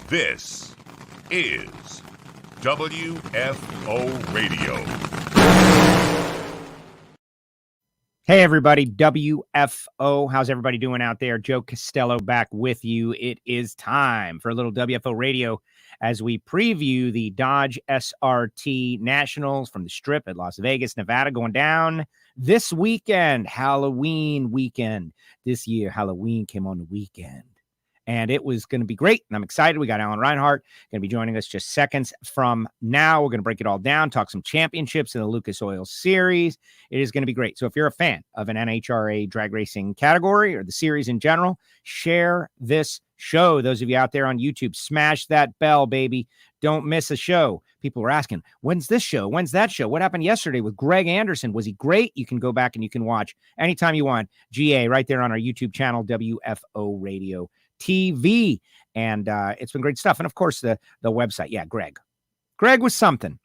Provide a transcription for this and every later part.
This is WFO Radio. Hey, everybody, WFO. How's everybody doing out there? Joe Castello back with you. It is time for a little WFO Radio as we preview the Dodge SRT Nationals from the Strip at Las Vegas, Nevada, going down this weekend, Halloween weekend. This year, Halloween came on the weekend. And it was going to be great, and I'm excited. We got Alan Reinhart going to be joining us just seconds from now. We're going to break it all down, talk some championships in the Lucas Oil Series. It is going to be great. So if you're a fan of an NHRA drag racing category or the series in general, share this show. Those of you out there on YouTube, smash that bell, baby. Don't miss a show. People were asking, when's this show? When's that show? What happened yesterday with Greg Anderson? Was he great? You can go back and you can watch anytime you want. GA right there on our YouTube channel, WFO Radio TV, and it's been great stuff. And of course the website. Yeah, Greg was something,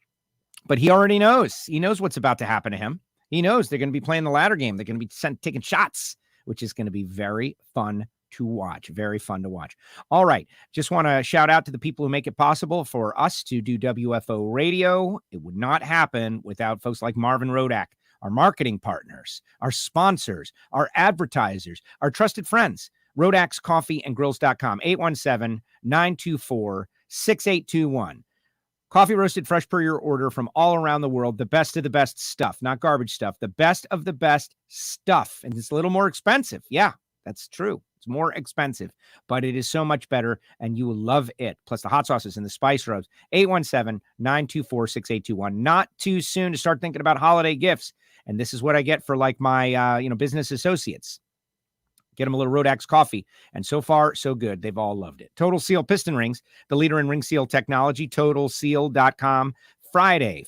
but he already knows. He knows what's about to happen to him. He knows they're going to be playing the ladder game. They're going to be taking shots, which is going to be very fun to watch. Very fun to watch. All right, just want to shout out to the people who make it possible for us to do WFO Radio. It would not happen without folks like Marvin Rodak, our marketing partners, our sponsors, our advertisers, our trusted friends. RodaxCoffeeandGrills.com, 817-924-6821. Coffee roasted fresh per your order from all around the world. The best of the best stuff, not garbage stuff. The best of the best stuff. And it's a little more expensive. Yeah, that's true. It's more expensive, but it is so much better, and you will love it. Plus the hot sauces and the spice rubs. 817-924-6821. Not too soon to start thinking about holiday gifts. And this is what I get for like my business associates. Get them a little Rodax coffee. And so far, so good. They've all loved it. Total Seal Piston Rings, the leader in ring seal technology, totalseal.com. Friday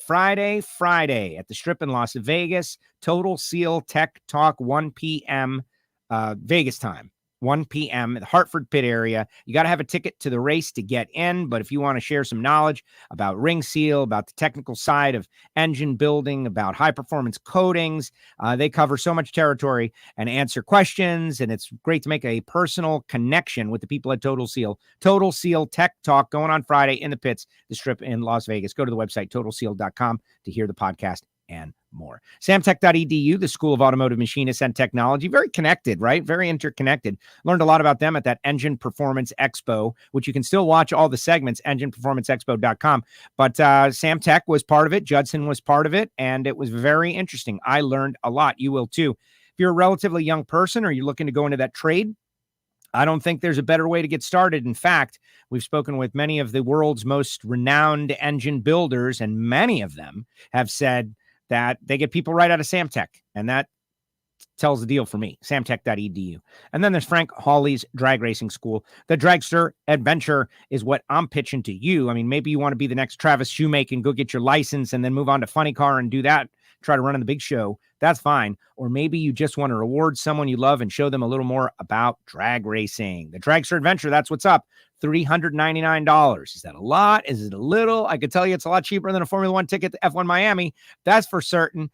at the Strip in Las Vegas. Total Seal Tech Talk, 1 p.m. Vegas time. 1 p.m. the Hartford pit area. You got to have a ticket to the race to get in, but if you want to share some knowledge about ring seal, about the technical side of engine building, about high-performance coatings, they cover so much territory and answer questions, and it's great to make a personal connection with the people at Total Seal. Total Seal Tech Talk going on Friday in the pits, the Strip in Las Vegas. Go to the website, totalseal.com, to hear the podcast and more. Samtech.edu, the School of Automotive Machinists and Technology. Very connected, right? Very interconnected. Learned a lot about them at that Engine Performance Expo, which you can still watch all the segments, engineperformanceexpo.com. But Samtech was part of it. Judson was part of it. And it was very interesting. I learned a lot. You will too. If you're a relatively young person or you're looking to go into that trade, I don't think there's a better way to get started. In fact, we've spoken with many of the world's most renowned engine builders, and many of them have said that they get people right out of Samtech, and that tells the deal for me. Samtech.edu. And then there's Frank Hawley's Drag Racing School. The Dragster adventure is what I'm pitching to you. I mean, maybe you want to be the next Travis Shoemaker and go get your license and then move on to Funny Car and do that, try to run in the big show. That's fine. Or maybe you just want to reward someone you love and show them a little more about drag racing. The Dragster adventure, that's what's up. $399. Is that a lot? Is it a little? I could tell you it's a lot cheaper than a Formula One ticket to F1 Miami. That's for certain.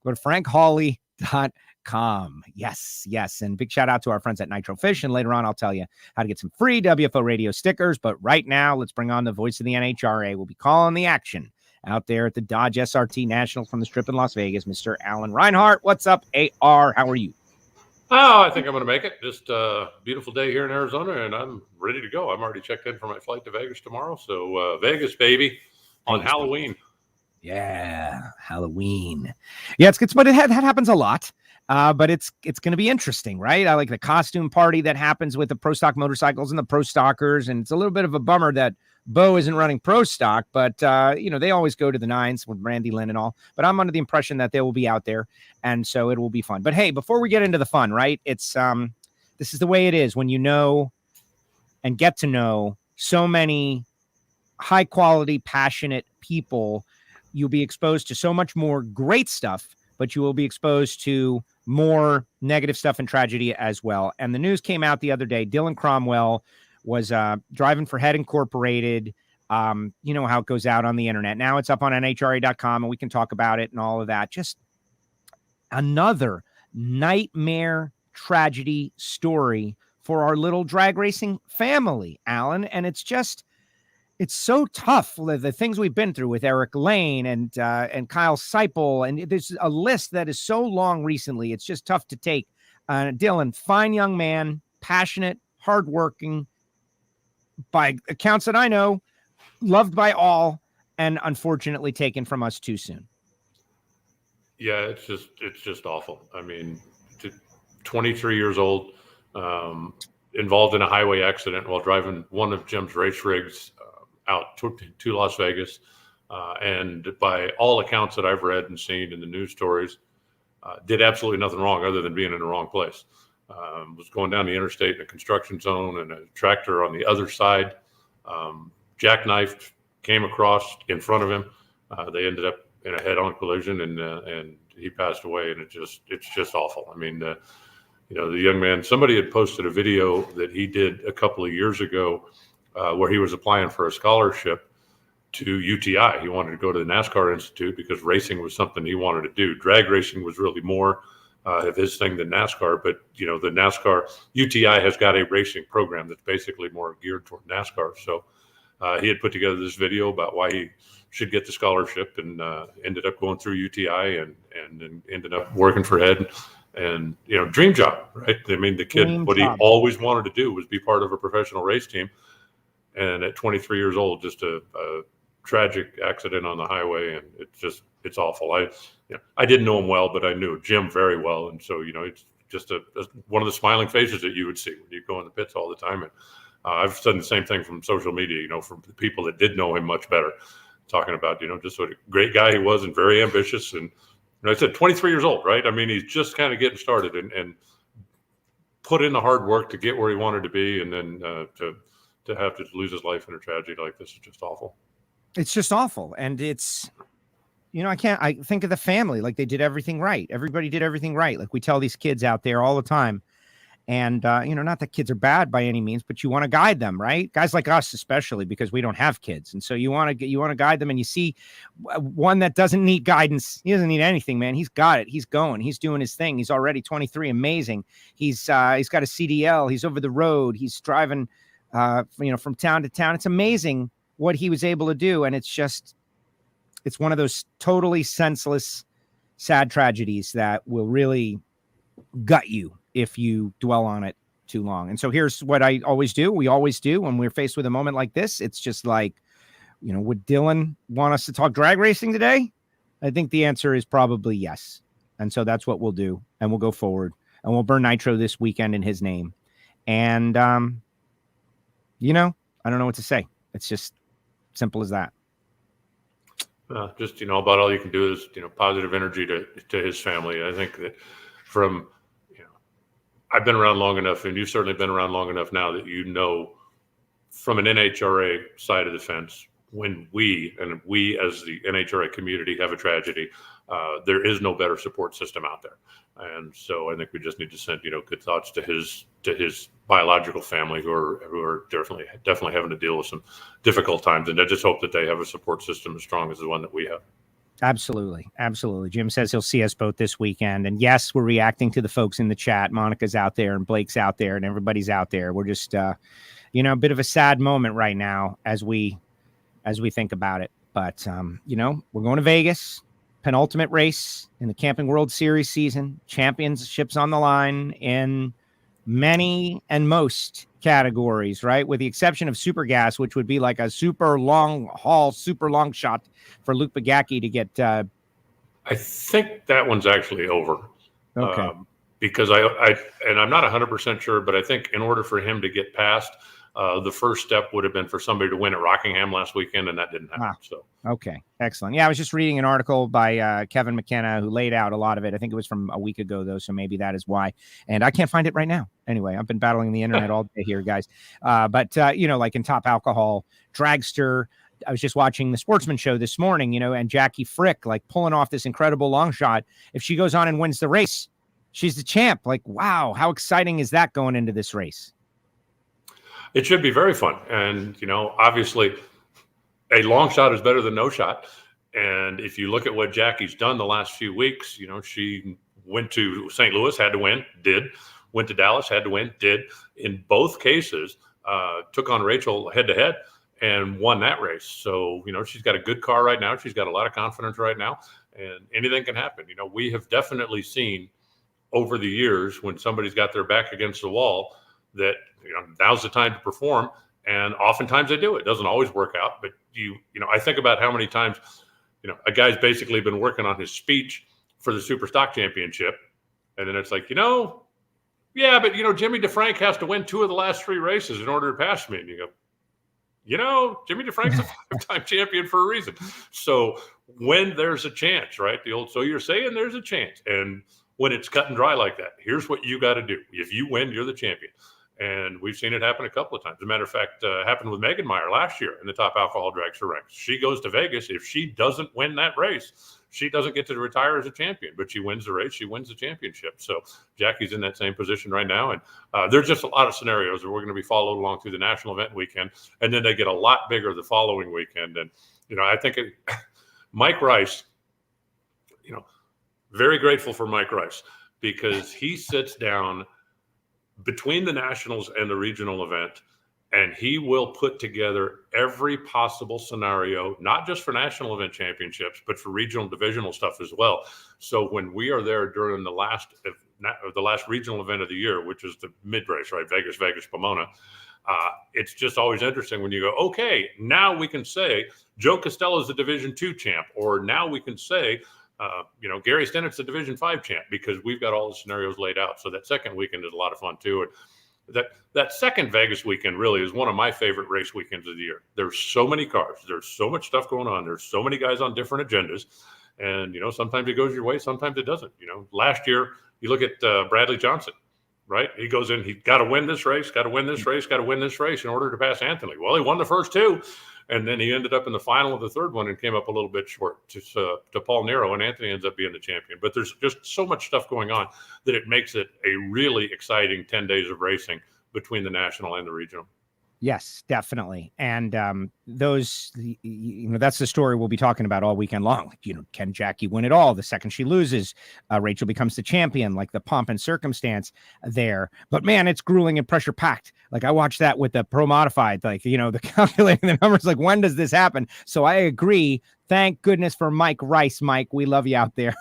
Go to frankhawley.com. Yes. And big shout out to our friends at Nitro Fish. And later on, I'll tell you how to get some free WFO radio stickers. But right now, let's bring on the voice of the NHRA. We'll be calling the action out there at the Dodge SRT Nationals from the Strip in Las Vegas. Mr. Alan Reinhart. What's up, AR? How are you? Oh, I think I'm going to make it. Just a beautiful day here in Arizona, and I'm ready to go. I'm already checked in for my flight to Vegas tomorrow. So Vegas, baby, on Vegas, Halloween. Yeah, Halloween. Yeah, it's good, but that happens a lot. But it's going to be interesting, right? I like the costume party that happens with the Pro Stock motorcycles and the Pro Stockers, and it's a little bit of a bummer that Bo isn't running Pro Stock, but they always go to the nines with Randy Lynn and all. But I'm under the impression that they will be out there, and so it will be fun. But hey, before we get into the fun, right? It's this is the way it is when you know and get to know so many high quality, passionate people. You'll be exposed to so much more great stuff, but you will be exposed to more negative stuff and tragedy as well. And the news came out the other day. Dylan Cromwell was driving for Head Incorporated. You know how it goes out on the internet. Now it's up on NHRA.com, and we can talk about it and all of that. Just another nightmare tragedy story for our little drag racing family, Alan. And it's just, it's so tough. The things we've been through with Eric Lane and Kyle Seipel, and there's a list that is so long recently. It's just tough to take. Dylan, fine young man, passionate, hardworking, by accounts that I know, loved by all, and unfortunately taken from us too soon. Yeah, it's just awful. I mean, 23 years old, involved in a highway accident while driving one of Jim's race rigs out to Las Vegas. And by all accounts that I've read and seen in the news stories, did absolutely nothing wrong other than being in the wrong place. Was going down the interstate in a construction zone, and a tractor on the other side jackknifed, came across in front of him. They ended up in a head-on collision, and he passed away. And it's just awful. I mean, the young man, somebody had posted a video that he did a couple of years ago where he was applying for a scholarship to UTI. He wanted to go to the NASCAR Institute because racing was something he wanted to do. Drag racing was really more of his thing than NASCAR, but the NASCAR UTI has got a racing program that's basically more geared toward NASCAR. So he had put together this video about why he should get the scholarship, and ended up going through UTI and ended up working for Head. And dream job, right? I mean, the kid, he always wanted to do was be part of a professional race team. And at 23 years old, just a tragic accident on the highway, and it's awful. I didn't know him well, but I knew Jim very well, and so it's just one of the smiling faces that you would see when you go in the pits all the time. And I've said the same thing from social media, from the people that did know him much better, talking about just what a great guy he was, and very ambitious. And I said 23 years old, right? I mean, he's just kind of getting started, and put in the hard work to get where he wanted to be, and then to have to lose his life in a tragedy like this is just awful. It's just awful. And it's, I think of the family, like they did everything right. Everybody did everything right. Like we tell these kids out there all the time. And, not that kids are bad by any means, but you want to guide them, right? Guys like us, especially because we don't have kids. And so you want to guide them, and you see one that doesn't need guidance. He doesn't need anything, man. He's got it. He's going, he's doing his thing. He's already 23. Amazing. He's got a CDL. He's over the road. He's driving, from town to town. It's amazing what he was able to do. And it's one of those totally senseless, sad tragedies that will really gut you if you dwell on it too long. And so here's what I always do. We always do when we're faced with a moment like this. It's just like, would Dylan want us to talk drag racing today? I think the answer is probably yes. And so that's what we'll do. And we'll go forward, and we'll burn nitro this weekend in his name. And, I don't know what to say. It's just simple as that. Just, about all you can do is, positive energy to his family. I think that from, I've been around long enough, and you've certainly been around long enough now that from an NHRA side of the fence, when we as the NHRA community have a tragedy, there is no better support system out there. And so I think we just need to send, good thoughts to his biological family who are definitely having to deal with some difficult times. And I just hope that they have a support system as strong as the one that we have. Absolutely. Absolutely. Jim says he'll see us both this weekend. And yes, we're reacting to the folks in the chat. Monica's out there, and Blake's out there, and everybody's out there. We're just, a bit of a sad moment right now as we think about it. But, we're going to Vegas, penultimate race in the Camping World Series season, championships on the line in many and most categories, right? With the exception of super gas, which would be like a super long haul, super long shot for Luke Bagacki to get. I think that one's actually over. Okay. Because I'm not 100% sure, but I think in order for him to get past, the first step would have been for somebody to win at Rockingham last weekend, and that didn't happen. So okay, excellent. Yeah, I was just reading an article by Kevin McKenna who laid out a lot of it. I think it was from a week ago, though, so maybe that is why. And I can't find it right now. Anyway, I've been battling the internet all day here, guys. But like in Top Alcohol, Dragster. I was just watching the Sportsman Show this morning, and Jackie Frick, like pulling off this incredible long shot. If she goes on and wins the race, she's the champ. Like, wow, how exciting is that going into this race? It should be very fun. And, obviously a long shot is better than no shot. And if you look at what Jackie's done the last few weeks, she went to St. Louis, had to win, did. Went to Dallas, had to win, did. In both cases, took on Rachel head to head and won that race. So, she's got a good car right now. She's got a lot of confidence right now, and anything can happen. We have definitely seen over the years when somebody's got their back against the wall that, now's the time to perform. And oftentimes they do. It doesn't always work out, but I think about how many times, a guy's basically been working on his speech for the Super Stock Championship. And then it's like, yeah, but Jimmy DeFrank has to win 2 of the last 3 races in order to pass me. And you go, Jimmy DeFrank's a 5-time champion for a reason. So when there's a chance, right? The old, so you're saying there's a chance. And when it's cut and dry like that, here's what you got to do. If you win, you're the champion. And we've seen it happen a couple of times. As a matter of fact, happened with Megan Meyer last year in the top alcohol dragster ranks. She goes to Vegas. If she doesn't win that race, she doesn't get to retire as a champion, but she wins the race. She wins the championship. So Jackie's in that same position right now. And there's just a lot of scenarios where we're going to be followed along through the national event weekend. And then they get a lot bigger the following weekend. And, I think Mike Rice, very grateful for Mike Rice, because he sits down between the nationals and the regional event, and he will put together every possible scenario, not just for national event championships, but for regional divisional stuff as well. So when we are there during the last regional event of the year, which is the mid race, right? Vegas, Pomona. It's just always interesting when you go, okay, now we can say Joe Castello is the Division II champ, or now we can say, Gary Stennett's the Division 5 champ, because we've got all the scenarios laid out. So that second weekend is a lot of fun too. And that second Vegas weekend really is one of my favorite race weekends of the year. There's so many cars. There's so much stuff going on. There's so many guys on different agendas. And, sometimes it goes your way, sometimes it doesn't. Last year, you look at Bradley Johnson, right? He goes in, he got to win this race, got to win this race in order to pass Anthony. Well, he won the first 2. And then he ended up in the final of the third one and came up a little bit short to Paul Nero, and Anthony ends up being the champion. But there's just so much stuff going on that it makes it a really exciting 10 days of racing between the national and the regional. Yes, definitely. And that's the story we'll be talking about all weekend long. Like, can Jackie win it all? The second she loses, Rachel becomes the champion, like the pomp and circumstance there. But man, it's grueling and pressure packed. Like I watched that with the Pro Modified, like, the calculating the numbers, like when does this happen? So I agree. Thank goodness for Mike Rice. Mike, we love you out there.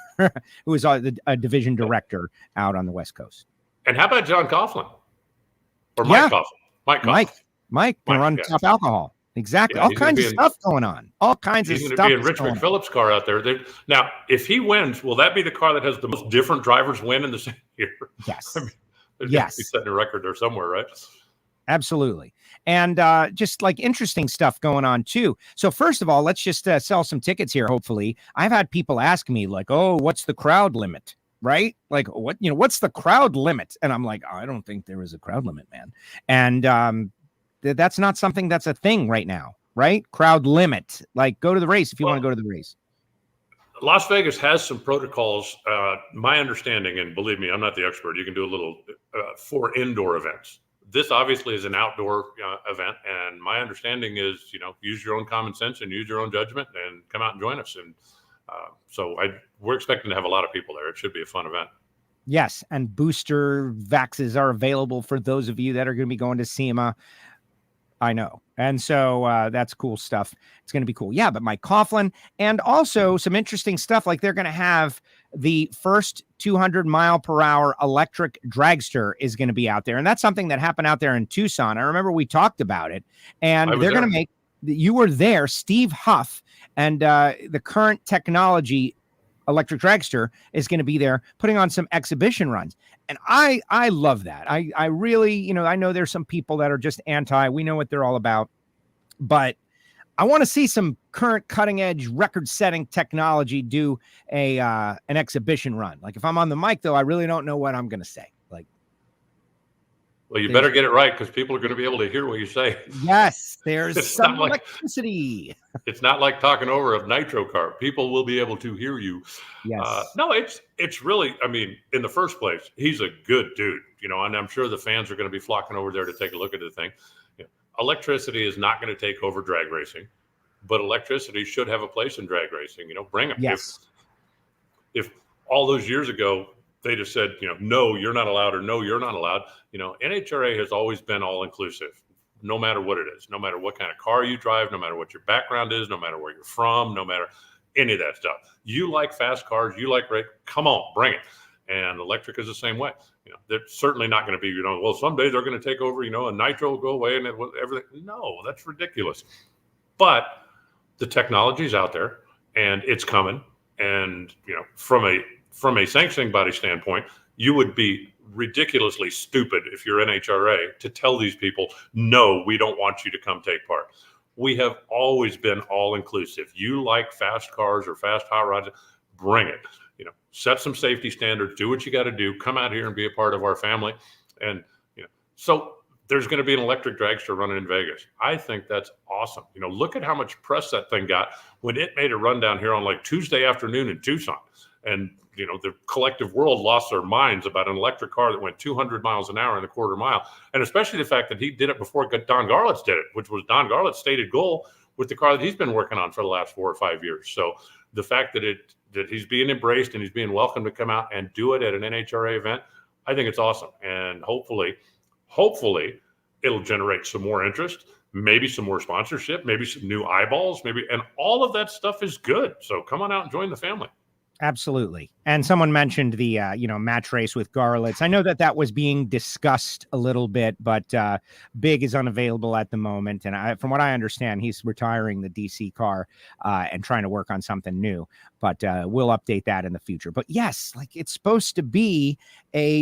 Who is a division director out on the West Coast. And how about John Coughlin? Or Mike Coughlin? Mike can run top alcohol. Exactly. Yeah, all kinds of stuff going on. All kinds of stuff. He's going to be in Rich McPhillips' car out there. Now, if he wins, will that be the car that has the most different drivers win in the same year? Yes. Yes. He's setting a record there somewhere, right? Absolutely. And just like interesting stuff going on too. So first of all, let's just sell some tickets here. Hopefully, I've had people ask me like, "Oh, what's the crowd limit?" Right? Like what's the crowd limit? And I'm like, I don't think there is a crowd limit, man. And that's not something that's a thing right now, right? Crowd limit. Like go to the race if you want to go to the race. Las Vegas has some protocols. My understanding, and believe me, I'm not the expert. You can do a little for indoor events. This obviously is an outdoor event, and my understanding is, use your own common sense and use your own judgment and come out and join us. And so we're expecting to have a lot of people there. It should be a fun event. Yes, and booster vaxes are available for those of you that are going to be going to SEMA. I know. And so that's cool stuff. It's going to be cool. Yeah, but Mike Coughlin, and also some interesting stuff, like they're going to have the first 200 mile per hour electric dragster is going to be out there. And that's something that happened out there in Tucson. I remember we talked about it, and they're going to make, you were there, Steve Huff, and the current technology electric dragster is going to be there putting on some exhibition runs. And I love that. I really, I know there's some people that are just anti, we know what they're all about, but I want to see some current cutting edge record setting technology do an exhibition run. Like if I'm on the mic though, I really don't know what I'm going to say. Like, well, you better get it right, because people are going to be able to hear what you say. Yes, there's some electricity. It's not like talking over a nitro car. People will be able to hear you. Yes. No, it's really, in the first place, he's a good dude, and I'm sure the fans are going to be flocking over there to take a look at the thing. Electricity is not going to take over drag racing, but electricity should have a place in drag racing. Bring them. Yes. If all those years ago, they just said, no, you're not allowed, or no, you're not allowed. NHRA has always been all inclusive. no matter what it is, no matter what kind of car you drive, no matter what your background is, no matter where you're from, no matter any of that stuff. You like fast cars, you like great, come on, bring it. And electric is the same way. They're certainly not going to be, well, someday they're going to take over, and nitro will go away and everything. No, that's ridiculous. But the technology is out there and it's coming. And, from a sanctioning body standpoint, you would be ridiculously stupid if you're NHRA to tell these people, no, we don't want you to come take part. We have always been all inclusive. You like fast cars or fast hot rods, bring it. Set some safety standards, do what you got to do, come out here and be a part of our family. And, so there's going to be an electric dragster running in Vegas. I think that's awesome. Look at how much press that thing got when it made a run down here on like Tuesday afternoon in Tucson. And, the collective world lost their minds about an electric car that went 200 miles an hour in a quarter mile. And especially the fact that he did it before Don Garlits did it, which was Don Garlits' stated goal with the car that he's been working on for the last 4 or 5 years. So the fact that he's being embraced and he's being welcomed to come out and do it at an NHRA event, I think it's awesome. And hopefully it'll generate some more interest, maybe some more sponsorship, maybe some new eyeballs, and all of that stuff is good. So come on out and join the family. Absolutely. And someone mentioned the, match race with Garlits. I know that was being discussed a little bit, but Big is unavailable at the moment. And from what I understand, he's retiring the DC car and trying to work on something new. But we'll update that in the future. But yes, like it's supposed to be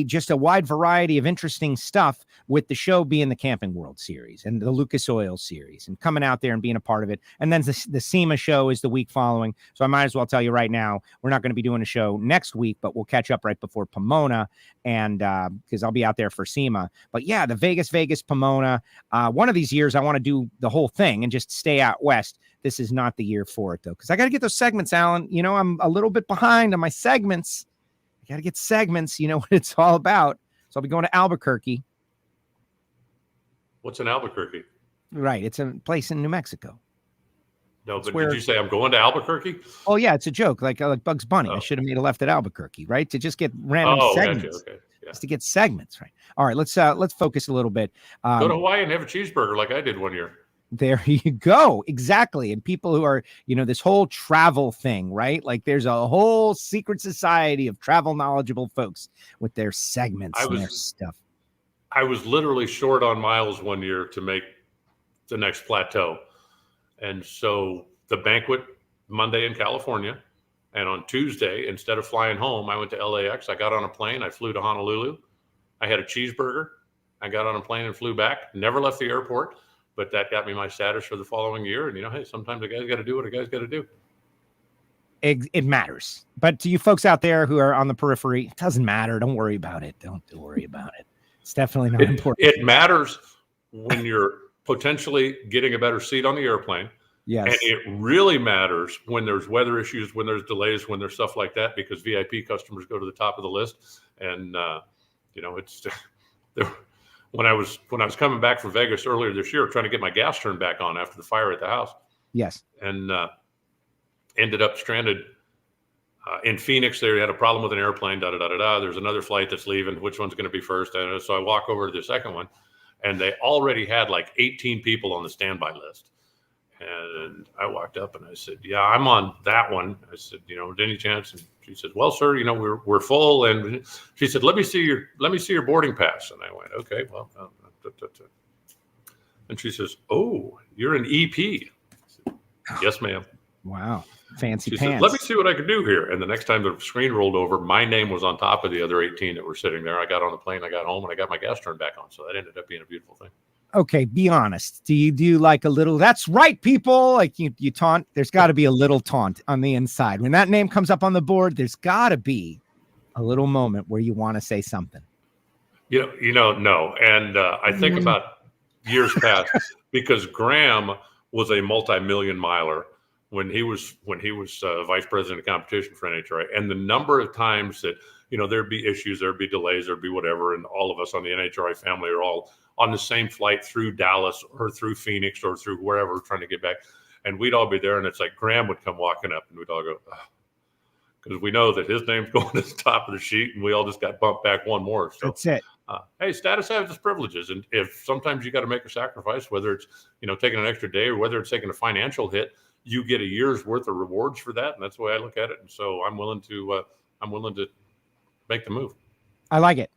just a wide variety of interesting stuff, with the show being the Camping World Series and the Lucas Oil Series and coming out there and being a part of it. And then the SEMA show is the week following. So I might as well tell you right now, we're not going to be doing a show next week, but we'll catch up right before Pomona, and because I'll be out there for SEMA. But yeah, the Vegas Pomona. One of these years, I want to do the whole thing and just stay out west. This is not the year for it, though, because I got to get those segments, Alan. I'm a little bit behind on my segments. I got to get segments. You know what it's all about. So I'll be going to Albuquerque. What's in Albuquerque? Right. It's a place in New Mexico. No, but did you say I'm going to Albuquerque? Oh, yeah. It's a joke, like Bugs Bunny. Oh. I should have made a left at Albuquerque, right? To just get random segments. Gotcha. Okay. Yeah. Just to get segments, right? All right. Let's focus a little bit. Go to Hawaii and have a cheeseburger like I did one year. There you go. Exactly. And people who are, this whole travel thing, right? Like there's a whole secret society of travel knowledgeable folks with their segments and their stuff. I was literally short on miles one year to make the next plateau. And so the banquet Monday in California, and on Tuesday, instead of flying home, I went to LAX. I got on a plane. I flew to Honolulu. I had a cheeseburger. I got on a plane and flew back. Never left the airport. But that got me my status for the following year. And, hey, sometimes a guy's got to do what a guy's got to do. It matters. But to you folks out there who are on the periphery, it doesn't matter. Don't worry about it. Don't worry about it. It's definitely not important. It matters when you're potentially getting a better seat on the airplane. Yes. And it really matters when there's weather issues, when there's delays, when there's stuff like that, because VIP customers go to the top of the list. And, it's when I was coming back from Vegas earlier this year, trying to get my gas turned back on after the fire at the house. Yes. And ended up stranded in Phoenix. They had a problem with an airplane. There's another flight that's leaving. Which one's going to be first? And so I walk over to the second one, and they already had like 18 people on the standby list. And I walked up and I said, "Yeah, I'm on that one." I said, "Any chance?" And she said, "Well, sir, we're full." And she said, "Let me see your boarding pass." And I went, "Okay, well." And she says, "Oh, you're an EP." I said, "Yes, ma'am." Wow, fancy she pants. Said, "Let me see what I can do here." And the next time the screen rolled over, my name was on top of the other 18 that were sitting there. I got on the plane, I got home, and I got my gas turned back on. So that ended up being a beautiful thing. Okay, be honest. Do you do like a little, "That's right, people"? Like you taunt? There's got to be a little taunt on the inside. When that name comes up on the board, there's got to be a little moment where you want to say something. No. And I think about years past, because Graham was a multi-million miler when he was vice president of competition for NHRA. And the number of times that, there'd be issues, there'd be delays, there'd be whatever. And all of us on the NHRA family are all on the same flight through Dallas or through Phoenix or through wherever trying to get back. And we'd all be there. And it's like Graham would come walking up and we'd all go, because we know that his name's going to the top of the sheet and we all just got bumped back one more. So that's it. hey, status has its privileges. And if sometimes you got to make a sacrifice, whether it's, taking an extra day or whether it's taking a financial hit, you get a year's worth of rewards for that. And that's the way I look at it. And so I'm willing to make the move. I like it.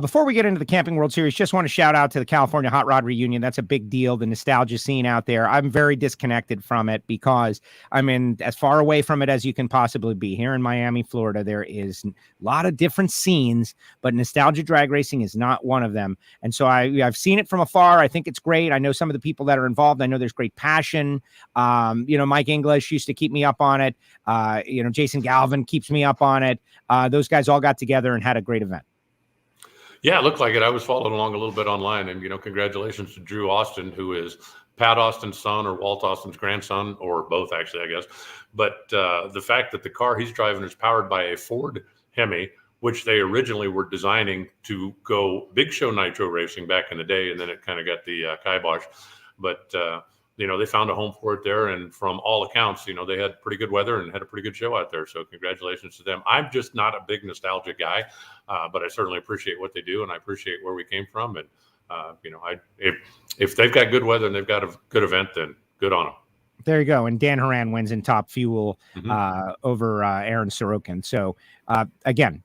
Before we get into the Camping World Series, just want to shout out to the California Hot Rod Reunion. That's a big deal. The nostalgia scene out there. I'm very disconnected from it because I'm in as far away from it as you can possibly be. Here in Miami, Florida, there is a lot of different scenes, but nostalgia drag racing is not one of them. And so I've seen it from afar. I think it's great. I know some of the people that are involved. I know there's great passion. Mike English used to keep me up on it. Jason Galvin keeps me up on it. Those guys all got together and had a great event. Yeah, it looked like it. I was following along a little bit online, and, congratulations to Drew Austin, who is Pat Austin's son or Walt Austin's grandson, or both, actually, I guess. But the fact that the car he's driving is powered by a Ford Hemi, which they originally were designing to go big show nitro racing back in the day, and then it kind of got the kibosh. But they found a home for it there, and from all accounts, they had pretty good weather and had a pretty good show out there. So congratulations to them. I'm just not a big nostalgia guy, but I certainly appreciate what they do, and I appreciate where we came from. And if they've got good weather and they've got a good event, then good on them. There you go. And Dan Horan wins in Top Fuel over Aaron Sorokin. So again,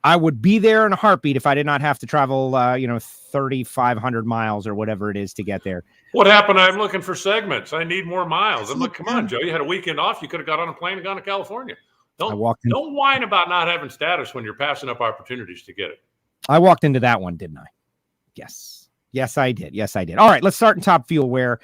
I would be there in a heartbeat if I did not have to travel, 3,500 miles or whatever it is to get there. What happened? I'm looking for segments. I need more miles. I'm like, come on, Joe. You had a weekend off. You could have got on a plane and gone to California. Don't whine about not having status when you're passing up opportunities to get it. I walked into that one, didn't I? Yes, I did. All right, let's start in Top Fuel where,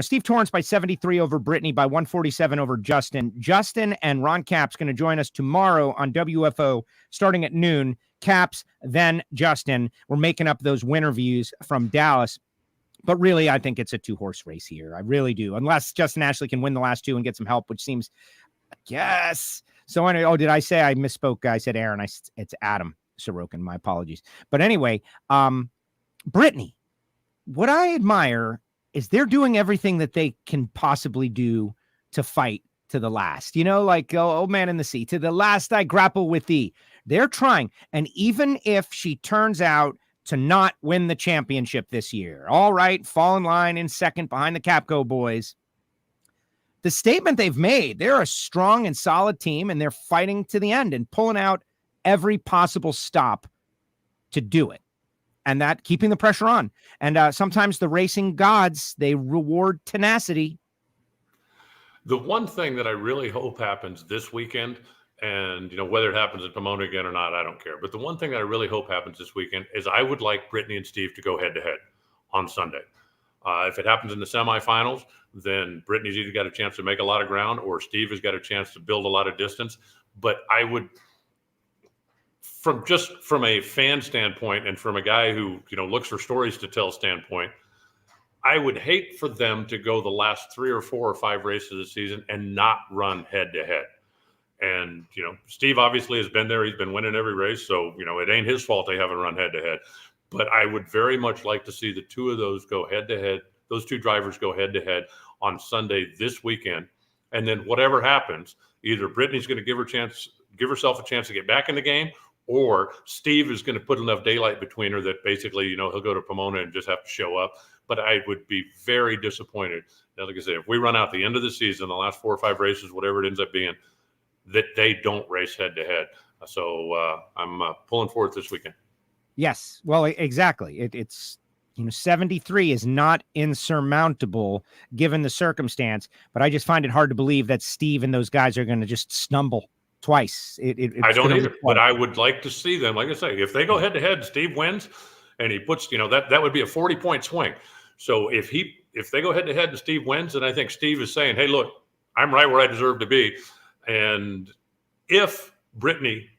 Steve Torrance by 73 over Brittany, by 147 over Justin. Justin and Ron Capps going to join us tomorrow on WFO starting at noon. Capps, then Justin. We're making up those winner views from Dallas. But really, I think it's a two-horse race here. I really do. Unless Justin Ashley can win the last two and get some help, which seems, yes. So anyway, did I say I misspoke? I said Aaron. It's Adam Sorokin. My apologies. But anyway, Brittany, what I admire is they're doing everything that they can possibly do to fight to the last. Like old man in the sea, to the last I grapple with thee. They're trying. And even if she turns out to not win the championship this year, all right, fall in line in second behind the Capco boys. The statement they've made, they're a strong and solid team, and they're fighting to the end and pulling out every possible stop to do it. And that keeping the pressure on. And sometimes the racing gods, they reward tenacity. The one thing that I really hope happens this weekend, and whether it happens in Pomona again or not, I don't care. But the one thing that I really hope happens this weekend is I would like Brittany and Steve to go head-to-head on Sunday. If it happens in the semifinals, then Brittany's either got a chance to make a lot of ground or Steve has got a chance to build a lot of distance. But I would, from a fan standpoint and from a guy who looks for stories to tell standpoint, I would hate for them to go the last 3 or 4 or 5 races of the season and not run head-to-head. And, Steve obviously has been there. He's been winning every race. So, it ain't his fault they haven't run head-to-head. But I would very much like to see the two of those go head-to-head, those two drivers go head-to-head on Sunday this weekend. And then whatever happens, either Brittany's going to give herself a chance to get back in the game, or Steve is going to put enough daylight between her that basically, he'll go to Pomona and just have to show up. But I would be very disappointed. Now, like I said, if we run out the end of the season, the last 4 or 5 races, whatever it ends up being, that they don't race head-to-head. So I'm pulling for it this weekend. Yes, well, exactly. It's 73 is not insurmountable given the circumstance, but I just find it hard to believe that Steve and those guys are going to just stumble twice. I don't either, but I would like to see them. Like I say, if they go head-to-head, Steve wins, and he puts, that would be a 40-point swing. So if they go head-to-head and Steve wins, then I think Steve is saying, hey, look, I'm right where I deserve to be. And if Brittany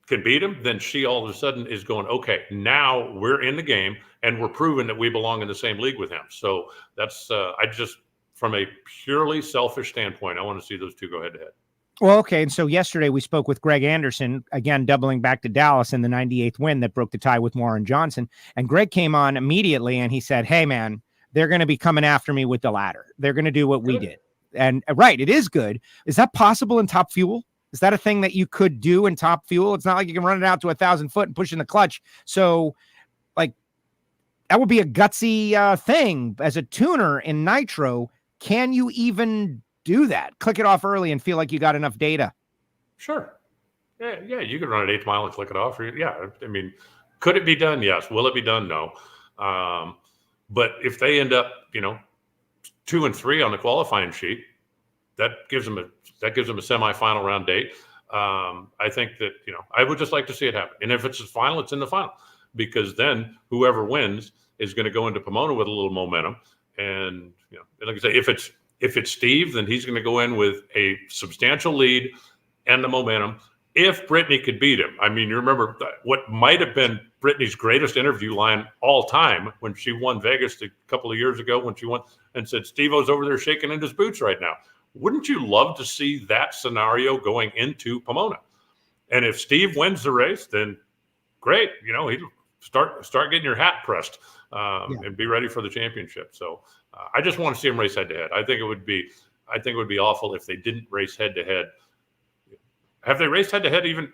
can beat him, then she all of a sudden is going, okay, now we're in the game and we're proving that we belong in the same league with him. So that's, from a purely selfish standpoint, I want to see those two go head to head. Well, okay. And so yesterday we spoke with Greg Anderson, again, doubling back to Dallas in the 98th win that broke the tie with Warren Johnson. And Greg came on immediately and he said, hey man, they're going to be coming after me with the ladder. They're going to do what we did. And right, it is good. Is that possible in Top Fuel? Is that a thing that you could do in Top Fuel? It's not like you can run it out to 1,000 foot and push in the clutch. So, like, that would be a gutsy thing as a tuner in Nitro. Can you even do that? Click it off early and feel like you got enough data. Sure. Yeah, you could run an 8th mile and click it off. Yeah, I mean, could it be done? Yes. Will it be done? No. But if they end up, 2 and 3 on the qualifying sheet, that gives them a semifinal round date. I think that, I would just like to see it happen. And if it's the final, it's in the final, because then whoever wins is going to go into Pomona with a little momentum. And, like I say, if it's Steve, then he's going to go in with a substantial lead and the momentum. If Brittany could beat him, I mean, you remember what might have been Brittany's greatest interview line all time when she won Vegas a couple of years ago, when she won and said, Steve-O's over there shaking in his boots right now. Wouldn't you love to see that scenario going into Pomona? And if Steve wins the race, then great. He'd start getting your hat pressed and be ready for the championship. So I just want to see him race head to head. I think it would be awful if they didn't race head to head. Have they raced head to head even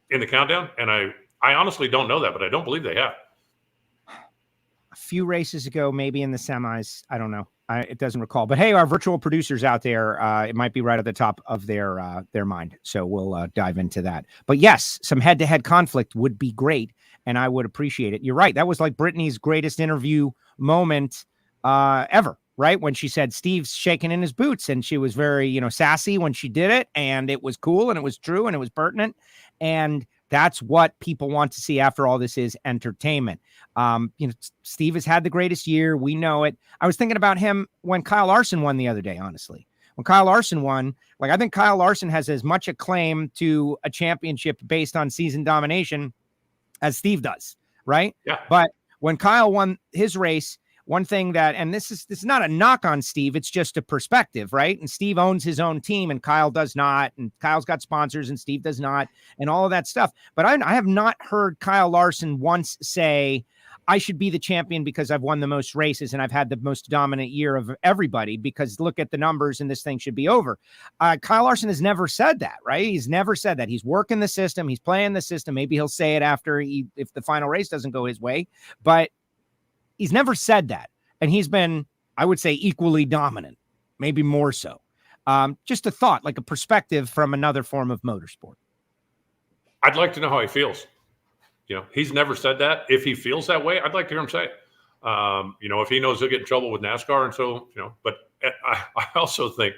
in the countdown? And I honestly don't know that, but I don't believe they have. A few races ago, maybe in the semis. I don't know. It doesn't recall. But hey, our virtual producers out there, it might be right at the top of their mind. So we'll dive into that. But yes, some head-to-head conflict would be great, and I would appreciate it. You're right. That was like Brittany's greatest interview moment ever, right? When she said Steve's shaking in his boots, and she was very, sassy when she did it, and it was cool, and it was true, and it was pertinent. And that's what people want to see after all this is entertainment. Steve has had the greatest year. We know it. I was thinking about him when Kyle Larson won the other day, honestly. When Kyle Larson won, I think Kyle Larson has as much acclaim to a championship based on season domination as Steve does, right? Yeah. But when Kyle won his race, one thing that, and this is not a knock on Steve, it's just a perspective, right? And Steve owns his own team and Kyle does not, and Kyle's got sponsors and Steve does not, and all of that stuff. But I have not heard Kyle Larson once say, I should be the champion because I've won the most races and I've had the most dominant year of everybody, because look at the numbers and this thing should be over. Kyle Larson has never said that, right? He's never said that. He's working the system. He's playing the system. Maybe he'll say it after if the final race doesn't go his way, but he's never said that. And he's been, I would say, equally dominant, maybe more so. Just a thought, like a perspective from another form of motorsport. I'd like to know how he feels. He's never said that. If he feels that way, I'd like to hear him say it. If he knows he'll get in trouble with NASCAR. And so, but I also think,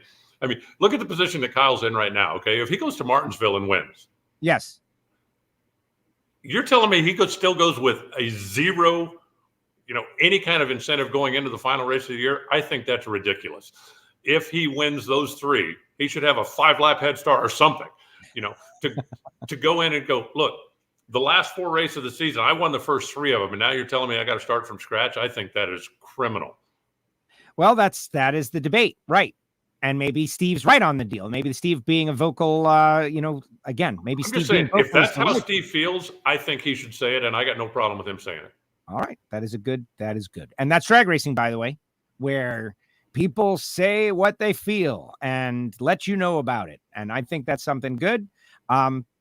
look at the position that Kyle's in right now. Okay. If he goes to Martinsville and wins. Yes. You're telling me he still goes with a zero, any kind of incentive going into the final race of the year? I think that's ridiculous. If he wins those 3, he should have a 5-lap head start or something, to go in and go, look, the last 4 races of the season, I won the first 3 of them, and now you're telling me I got to start from scratch? I think that is criminal. Well, that is the debate, right? And maybe Steve's right on the deal. Maybe Steve being a vocal, again, maybe I'm Steve just saying, being if that's how Steve feels, I think he should say it, and I got no problem with him saying it. All right, that is good. And that's drag racing, by the way, where people say what they feel and let you know about it. And I think that's something good.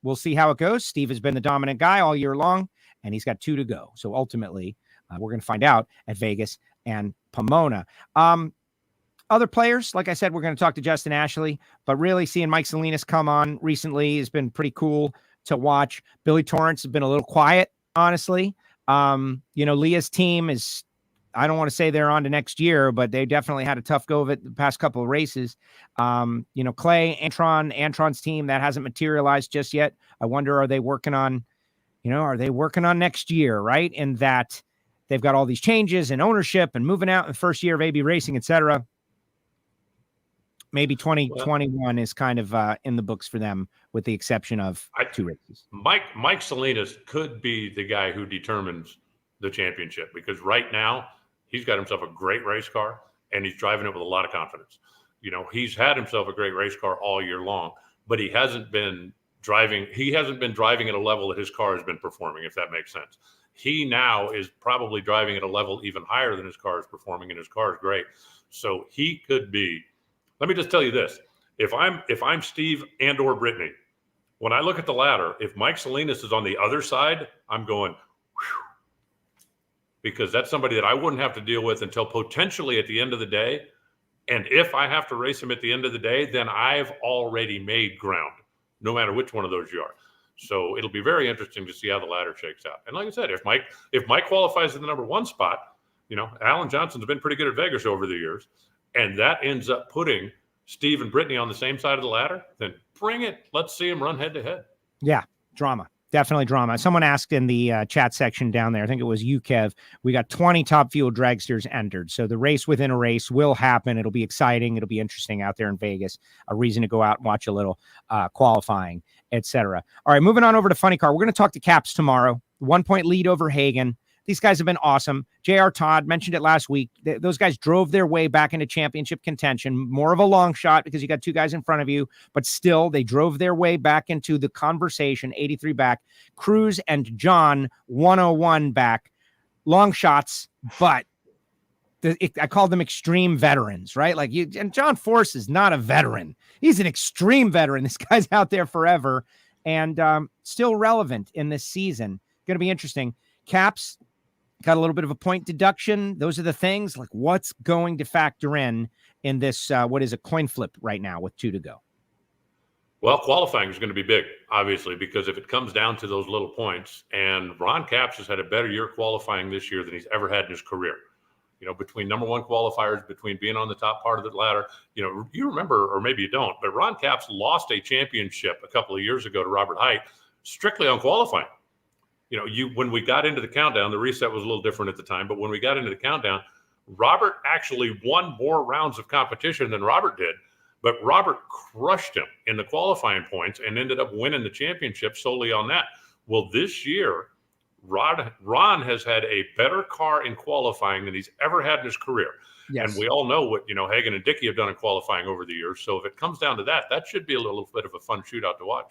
We'll see how it goes. Steve has been the dominant guy all year long, and he's got 2 to go. So ultimately, we're going to find out at Vegas and Pomona. Other players, like I said, we're going to talk to Justin Ashley, but really seeing Mike Salinas come on recently has been pretty cool to watch. Billy Torrance has been a little quiet, honestly. Leah's team is, I don't want to say they're on to next year, but they definitely had a tough go of it the past couple of races. Clay, Antron's team, that hasn't materialized just yet. I wonder, are they working on next year, right? And that they've got all these changes and ownership and moving out in the first year of AB racing, etc. Maybe 2021 is kind of in the books for them, with the exception of 2 races. Mike Salinas could be the guy who determines the championship, because right now he's got himself a great race car and he's driving it with a lot of confidence. He's had himself a great race car all year long, but he hasn't been driving at a level that his car has been performing, if that makes sense. He now is probably driving at a level even higher than his car is performing, and his car is great. So he could be. Let me just tell you this: if I'm Steve and or Brittany, when I look at the ladder, if Mike Salinas is on the other side, I'm going, whew, because that's somebody that I wouldn't have to deal with until potentially at the end of the day. And if I have to race him at the end of the day, then I've already made ground, no matter which one of those you are. So it'll be very interesting to see how the ladder shakes out. And like I said, if Mike qualifies in the number 1 spot, Alan Johnson's been pretty good at Vegas over the years, and that ends up putting Steve and Brittany on the same side of the ladder, then bring it. Let's see them run head to head. Yeah, drama. Definitely drama. Someone asked in the chat section down there, I think it was you, Kev, we got 20 Top Fuel dragsters entered. So the race within a race will happen. It'll be exciting. It'll be interesting out there in Vegas. A reason to go out and watch a little qualifying, etc. All right, moving on over to Funny Car. We're going to talk to Caps tomorrow. 1-point lead over Hagan. These guys have been awesome. J.R. Todd mentioned it last week. Those guys drove their way back into championship contention. More of a long shot because you got 2 guys in front of you, but still they drove their way back into the conversation. 83 back. Cruz and John 101 back. Long shots, but I called them extreme veterans, right? And John Force is not a veteran. He's an extreme veteran. This guy's out there forever and still relevant in this season. Going to be interesting. Caps got a little bit of a point deduction. Those are the things, like what's going to factor in this, what is a coin flip right now with 2 to go? Well, qualifying is going to be big, obviously, because if it comes down to those little points, and Ron Capps has had a better year qualifying this year than he's ever had in his career. Between number 1 qualifiers, between being on the top part of the ladder, you remember, or maybe you don't, but Ron Capps lost a championship a couple of years ago to Robert Height strictly on qualifying. When we got into the countdown, the reset was a little different at the time, but when we got into the countdown, Robert actually won more rounds of competition than Robert did, but Robert crushed him in the qualifying points and ended up winning the championship solely on that. Well, this year, Ron has had a better car in qualifying than he's ever had in his career. Yes. And we all know what, Hagan and Dickey have done in qualifying over the years. So if it comes down to that, that should be a little bit of a fun shootout to watch.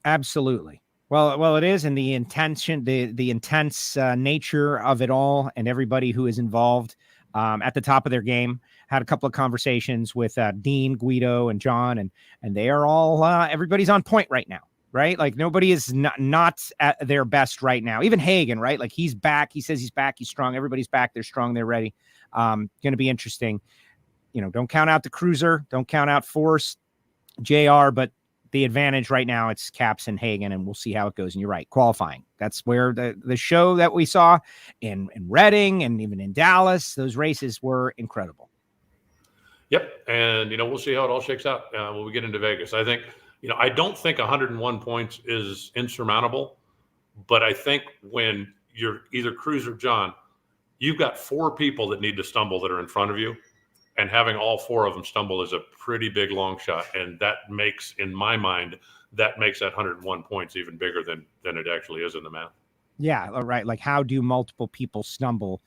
Absolutely. Well, it is, and the intention, the intense nature of it all, and everybody who is involved at the top of their game. Had a couple of conversations with Dean, Guido, and John, and they are all everybody's on point right now, right? Like nobody is not at their best right now. Even Hagan, right? Like he's back. He says he's back. He's strong. Everybody's back. They're strong. They're ready. Going to be interesting. Don't count out the cruiser. Don't count out Force, JR, but the advantage right now, it's Caps and Hagan, and we'll see how it goes. And you're right, qualifying. That's where the show that we saw in Reading and even in Dallas, those races were incredible. Yep, and we'll see how it all shakes out when we get into Vegas. I think I don't think 101 points is insurmountable, but I think when you're either Cruz or John, you've got 4 people that need to stumble that are in front of you. And having all 4 of them stumble is a pretty big long shot. And that makes, in my mind, that 101 points even bigger than it actually is in the math. Yeah, right. Like how do multiple people stumble?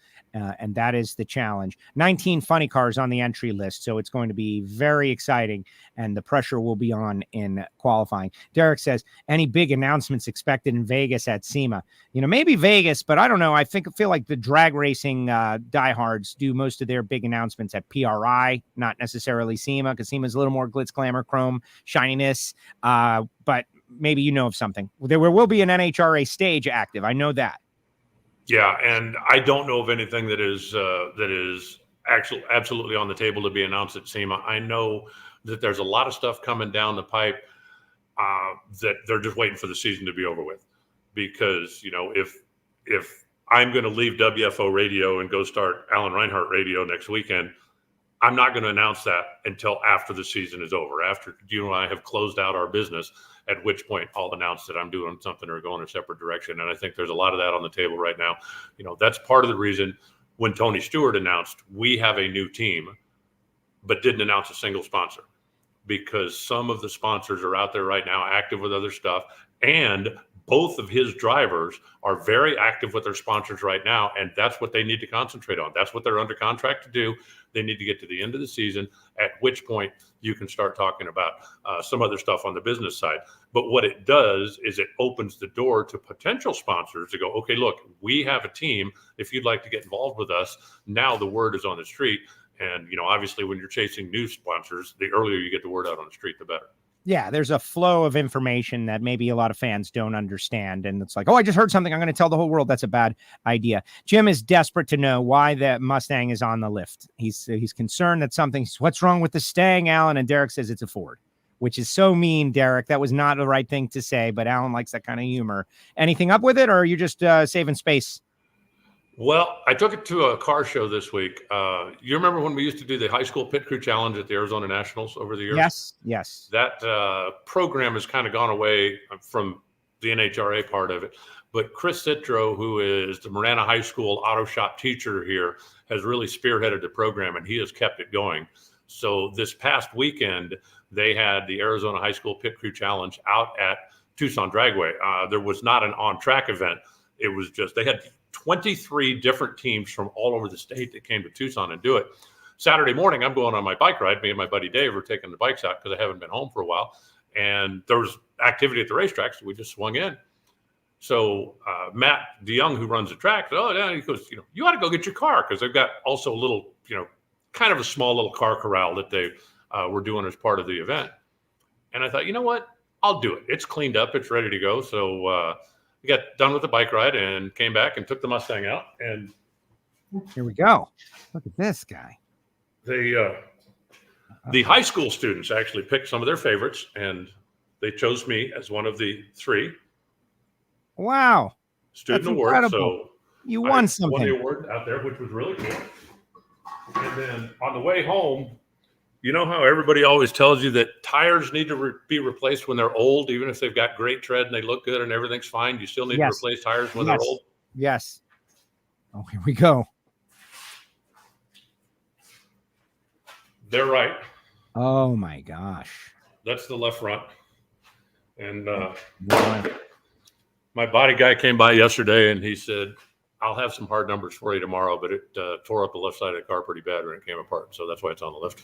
And that is the challenge. 19 funny cars on the entry list. So it's going to be very exciting. And the pressure will be on in qualifying. Derek says, any big announcements expected in Vegas at SEMA? Maybe Vegas, but I don't know. I feel like the drag racing diehards do most of their big announcements at PRI, not necessarily SEMA, because SEMA is a little more glitz, glamour, chrome, shininess. But maybe of something. There will be an NHRA stage active. I know that. Yeah, and I don't know of anything that is actually absolutely on the table to be announced at SEMA. I know that there's a lot of stuff coming down the pipe that they're just waiting for the season to be over with. Because if I'm going to leave WFO Radio and go start Alan Reinhart Radio next weekend, I'm not going to announce that until after the season is over, after you and I have closed out our business, at which point I'll announce that I'm doing something or going a separate direction. And I think there's a lot of that on the table right now. That's part of the reason when Tony Stewart announced we have a new team, but didn't announce a single sponsor, because some of the sponsors are out there right now active with other stuff. And both of his drivers are very active with their sponsors right now, and that's what they need to concentrate on. That's what they're under contract to do. They need to get to the end of the season, at which point you can start talking about some other stuff on the business side. But what it does is it opens the door to potential sponsors to go, okay, look, we have a team. If you'd like to get involved with us, now the word is on the street. And, obviously when you're chasing new sponsors, the earlier you get the word out on the street, the better. Yeah, there's a flow of information that maybe a lot of fans don't understand. And it's like, oh, I just heard something. I'm going to tell the whole world. That's a bad idea. Jim is desperate to know why the Mustang is on the lift. He's concerned that what's wrong with the Stang, Alan? And Derek says it's a Ford, which is so mean, Derek. That was not the right thing to say, but Alan likes that kind of humor. Anything up with it, or are you just saving space? Well, I took it to a car show this week. You remember when we used to do the high school pit crew challenge at the Arizona Nationals over the years? Yes. That program has kind of gone away from the NHRA part of it. But Chris Citro, who is the Marana High School auto shop teacher here, has really spearheaded the program, and he has kept it going. So this past weekend, they had the Arizona High School Pit Crew Challenge out at Tucson Dragway. There was not an on-track event. It was just, they had 23 different teams from all over the state that came to Tucson and do it. Saturday morning, I'm going on my bike ride. Me and my buddy Dave are taking the bikes out because I haven't been home for a while. And there was activity at the racetrack, so we just swung in. So Matt DeYoung, who runs the track, said, he goes, you ought to go get your car, because they've got also a little, kind of a small little car corral that they were doing as part of the event. And I thought, you know what? I'll do it. It's cleaned up. It's ready to go. So we got done with the bike ride and came back and took the Mustang out. And here we go. Look at this guy. The high school students actually picked some of their favorites, and they chose me as one of the 3. Wow. Student award. Incredible. So you won something. Won the award out there, which was really cool. And then on the way home, you know how everybody always tells you that tires need to be replaced when they're old, even if they've got great tread and they look good and everything's fine, you still need to replace tires when they're old? Yes. Oh, here we go. They're right. Oh, my gosh. That's the left front. And my body guy came by yesterday and he said, I'll have some hard numbers for you tomorrow, but it tore up the left side of the car pretty bad when it came apart. So that's why it's on the lift.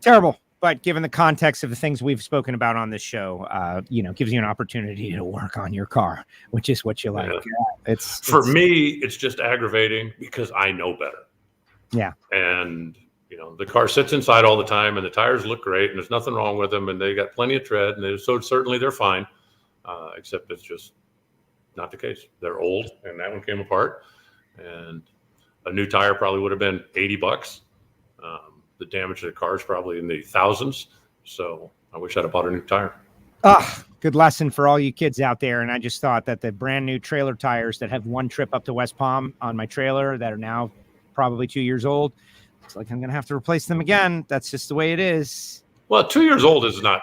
Terrible. But given the context of the things we've spoken about on this show, gives you an opportunity to work on your car, which is what you like. Yeah. For me, it's just aggravating because I know better. Yeah. And, the car sits inside all the time and the tires look great and there's nothing wrong with them and they got plenty of tread and so certainly they're fine, except it's just not the case. They're old and that one came apart, and a new tire probably would have been $80. The damage to the car is probably in the thousands. So I wish I'd have bought a new tire. Good lesson for all you kids out there. And I just thought that the brand new trailer tires that have one trip up to West Palm on my trailer that are now probably 2 years old, it's like I'm going to have to replace them again. That's just the way it is. Well, 2 years old is not,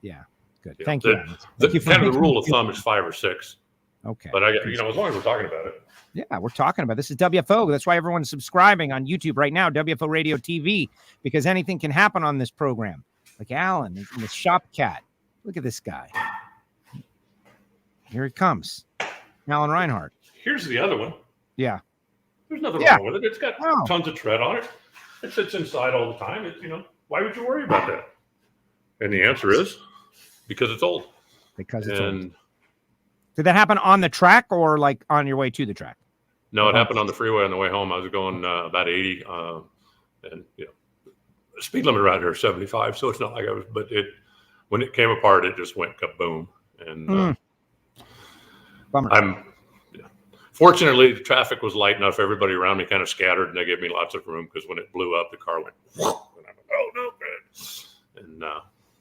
yeah, good. Thank you. The kind of the rule of thumb is 5 or 6. Okay. But as long as we're talking about it. Yeah, we're talking about this is WFO. That's why everyone's subscribing on YouTube right now, WFO Radio TV, because anything can happen on this program. Like Alan and the shop cat. Look at this guy. Here he comes. Alan Reinhart. Here's the other one. Yeah. There's nothing wrong with it. It's got tons of tread on it. It sits inside all the time. Why would you worry about that? And the answer is because it's old. Because it's old. Did that happen on the track or like on your way to the track? No, it happened on the freeway on the way home. I was going about 80, and the speed limit around here is 75, so it's not like I was. But when it came apart, it just went kaboom. And bummer. Fortunately, the traffic was light enough. Everybody around me kind of scattered, and they gave me lots of room because when it blew up, the car went. And I'm like, oh no, good. And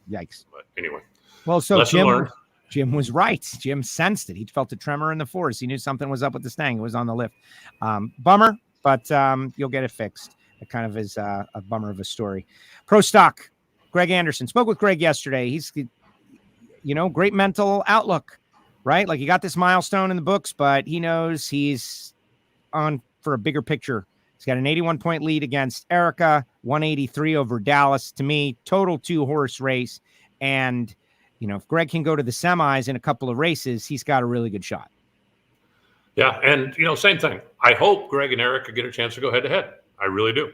yikes. But anyway, well, so lesson learned. Jim was right. Jim sensed it. He felt a tremor in the force. He knew something was up with the Stang. It was on the lift. Bummer, but you'll get it fixed. It kind of is a bummer of a story. Pro Stock, Greg Anderson. Spoke with Greg yesterday. He's, great mental outlook, right? Like he got this milestone in the books, but he knows he's on for a bigger picture. He's got an 81-point lead against Erica, 183 over Dallas. To me, total 2-horse race. And if Greg can go to the semis in a couple of races, he's got a really good shot. Yeah, and, same thing. I hope Greg and Erica get a chance to go head-to-head. I really do.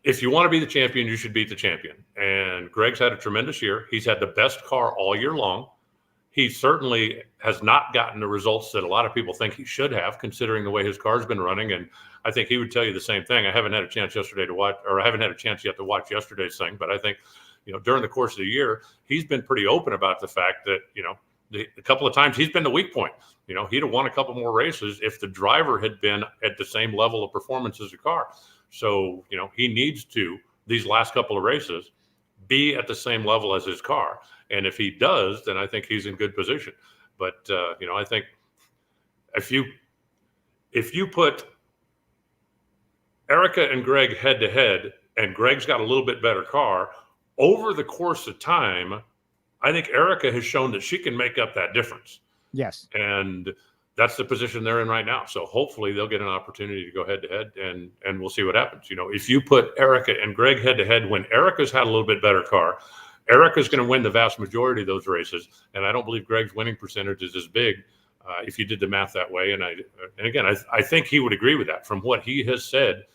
If you want to be the champion, you should beat the champion. And Greg's had a tremendous year. He's had the best car all year long. he certainly has not gotten the results that a lot of people think he should have, considering the way his car's been running. And I think he would tell you the same thing. I haven't had a chance yesterday to watch, or I haven't had a chance yet to watch yesterday's thing, but I think, during the course of the year, he's been pretty open about the fact that, a couple of times he's been the weak point. He'd have won a couple more races if the driver had been at the same level of performance as the car. So, he needs to, these last couple of races, be at the same level as his car. And if he does, then I think he's in good position. But, I think if you put Erica and Greg head to head, and Greg's got a little bit better car, over the course of time, I think Erica has shown that she can make up that difference. Yes. And that's the position they're in right now. So hopefully they'll get an opportunity to go head to head, and we'll see what happens. If you put Erica and Greg head to head when Erica's had a little bit better car, Erica's going to win the vast majority of those races. And I don't believe Greg's winning percentage is as big if you did the math that way. And again, I think he would agree with that from what he has said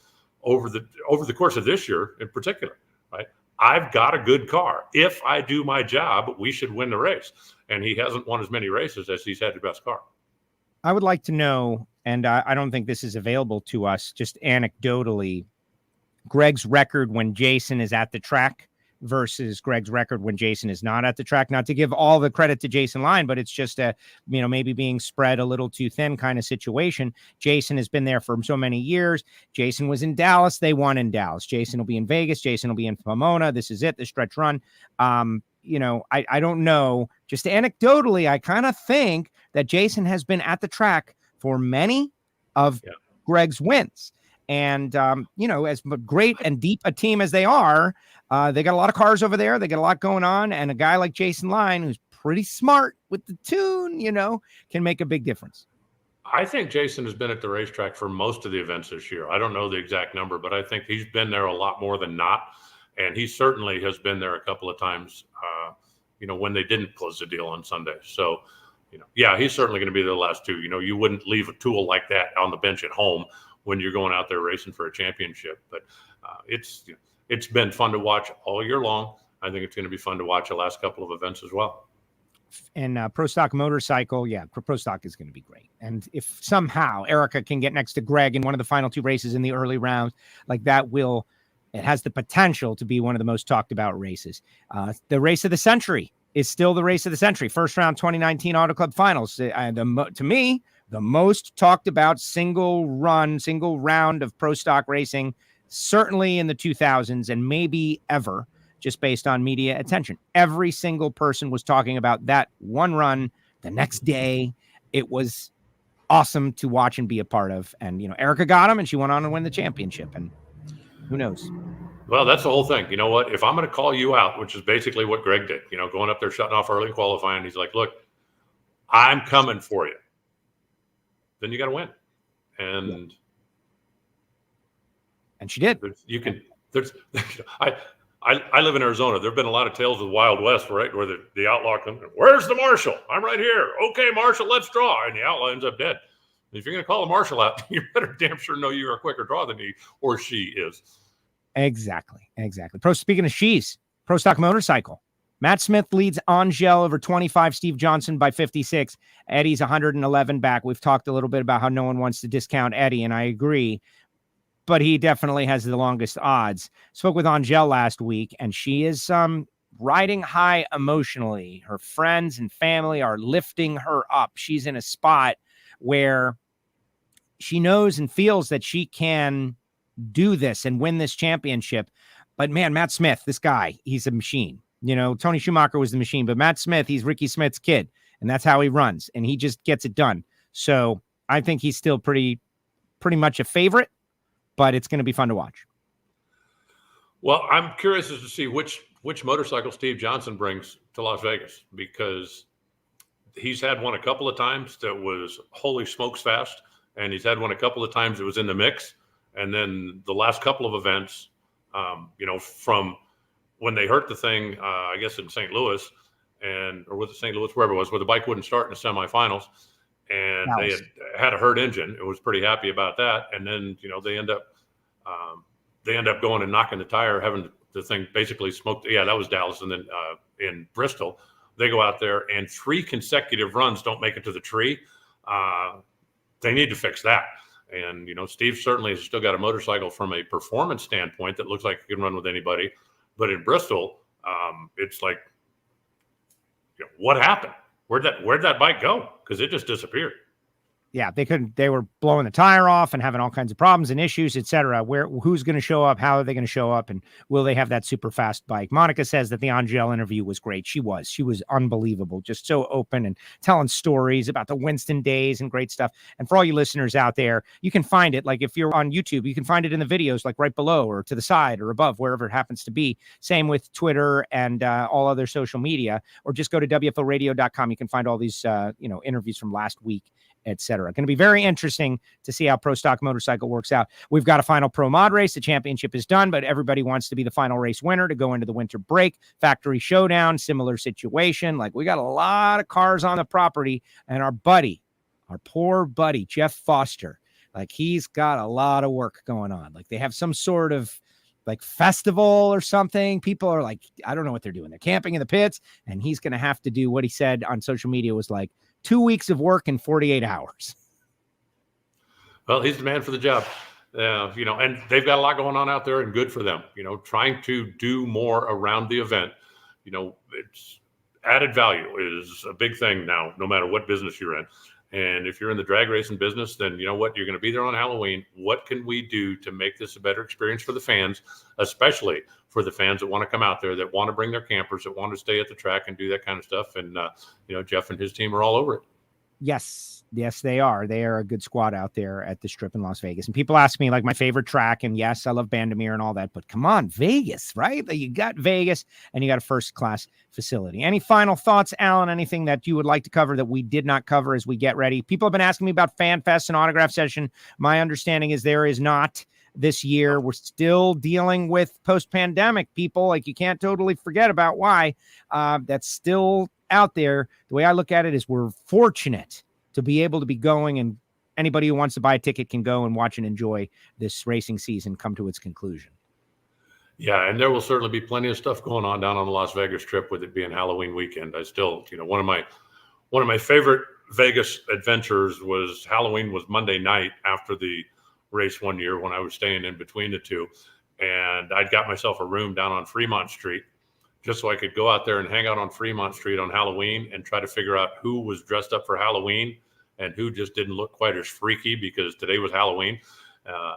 over the course of this year in particular, right? I've got a good car. If I do my job, we should win the race. And he hasn't won as many races as he's had the best car. I would like to know, and I don't think this is available to us, just anecdotally, Greg's record when Jason is at the track versus Greg's record when Jason is not at the track. Not to give all the credit to Jason Line, but it's just maybe being spread a little too thin kind of situation. Jason has been there for so many years. Jason was in Dallas. They won in Dallas. Jason will be in Vegas. Jason will be in Pomona. This is it, the stretch run. I don't know. Just anecdotally, I kind of think that Jason has been at the track for many of Greg's wins. And, as great and deep a team as they are, they got a lot of cars over there. They got a lot going on. And a guy like Jason Line, who's pretty smart with the tune, can make a big difference. I think Jason has been at the racetrack for most of the events this year. I don't know the exact number, but I think he's been there a lot more than not. And he certainly has been there a couple of times, when they didn't close the deal on Sunday. So, he's certainly going to be the last two. You wouldn't leave a tool like that on the bench at home when you're going out there racing for a championship. But it's been fun to watch all year long. I think it's going to be fun to watch the last couple of events as well. And Pro Stock Motorcycle, Pro Stock is going to be great. And if somehow Erica can get next to Greg in one of the final two races in the early rounds, like that it has the potential to be one of the most talked about races. The race of the century is still the race of the century. First round 2019 Auto Club Finals. To me, the most talked about single round of Pro Stock racing, certainly in the 2000s and maybe ever, just based on media attention. Every single person was talking about that one run the next day. It was awesome to watch and be a part of. And, Erica got him and she went on to win the championship. And who knows? Well, that's the whole thing. You know what? If I'm going to call you out, which is basically what Greg did, going up there, shutting off early qualifying, he's like, look, I'm coming for you. Then you got to win. And she did. I live in Arizona. There have been a lot of tales of the Wild West, right? Where the outlaw comes, where's the marshal? I'm right here. Okay, marshal, let's draw. And the outlaw ends up dead. And if you're going to call the marshal out, you better damn sure know you're a quicker draw than he or she is. Exactly. Speaking of Pro Stock Motorcycle. Matt Smith leads Angel over 25, Steve Johnson by 56. Eddie's 111 back. We've talked a little bit about how no one wants to discount Eddie, and I agree. But he definitely has the longest odds. Spoke with Angel last week, and she is riding high emotionally. Her friends and family are lifting her up. She's in a spot where she knows and feels that she can do this and win this championship. But man, Matt Smith, this guy, he's a machine. Tony Schumacher was the machine, but Matt Smith, he's Ricky Smith's kid, and that's how he runs, and he just gets it done. So I think he's still pretty much a favorite, but it's going to be fun to watch. Well, I'm curious as to see which motorcycle Steve Johnson brings to Las Vegas, because he's had one a couple of times that was holy smokes fast, and he's had one a couple of times that was in the mix. And then the last couple of events, from when they hurt the thing, I guess in St. Louis, or was it St. Louis, wherever it was, where the bike wouldn't start in the semifinals, and they had a hurt engine. It was pretty happy about that. And then, they end up going and knocking the tire, having the thing basically smoked. Yeah, that was Dallas. And then in Bristol, they go out there and 3 consecutive runs don't make it to the tree. They need to fix that. And, Steve certainly has still got a motorcycle from a performance standpoint that looks like it can run with anybody. But in Bristol, it's like, what happened? Where'd that bike go? Because it just disappeared. Yeah, they were blowing the tire off and having all kinds of problems and issues, etc. Who's going to show up? How are they going to show up? And will they have that super fast bike? Monica says that the Angel interview was great. She was unbelievable. Just so open and telling stories about the Winston days and great stuff. And for all you listeners out there, you can find it. Like if you're on YouTube, you can find it in the videos, like right below or to the side or above, wherever it happens to be. Same with Twitter and all other social media, or just go to WFOradio.com. You can find all these, interviews from last week, etc. Going to be very interesting to see how Pro Stock Motorcycle works out. We've got a final Pro Mod race. The championship is done, but everybody wants to be the final race winner to go into the winter break. Factory Showdown, similar situation. Like, we got a lot of cars on the property, and our poor buddy, Jeff Foster, like, he's got a lot of work going on. Like, they have some sort of like festival or something. People are like, I don't know what they're doing. They're camping in the pits, and he's going to have to do what he said on social media was like 2 weeks of work in 48 hours. Well, he's the man for the job. And they've got a lot going on out there, and good for them. Trying to do more around the event. It's added value is a big thing now, no matter what business you're in. And if you're in the drag racing business, then you know what? You're going to be there on Halloween. What can we do to make this a better experience for the fans, especially for the fans that want to come out there, that want to bring their campers, that want to stay at the track and do that kind of stuff? And, Jeff and his team are all over it. Yes, they are. They are a good squad out there at the Strip in Las Vegas. And people ask me, like, my favorite track. And yes, I love Bandamere and all that. But come on, Vegas, right? You got Vegas and you got a first-class facility. Any final thoughts, Alan? Anything that you would like to cover that we did not cover as we get ready? People have been asking me about Fan Fest and Autograph Session. My understanding is there is not this year. We're still dealing with post-pandemic, people. Like, you can't totally forget about why. That's still out there. The way I look at it is we're fortunate to be able to be going, and anybody who wants to buy a ticket can go and watch and enjoy this racing season come to its conclusion. Yeah, and there will certainly be plenty of stuff going on down on the Las Vegas Strip with it being Halloween weekend. I still, one of my favorite Vegas adventures was Halloween was Monday night after the race one year when I was staying in between the two, and I'd got myself a room down on Fremont Street just so I could go out there and hang out on Fremont Street on Halloween and try to figure out who was dressed up for Halloween and who just didn't look quite as freaky because today was Halloween.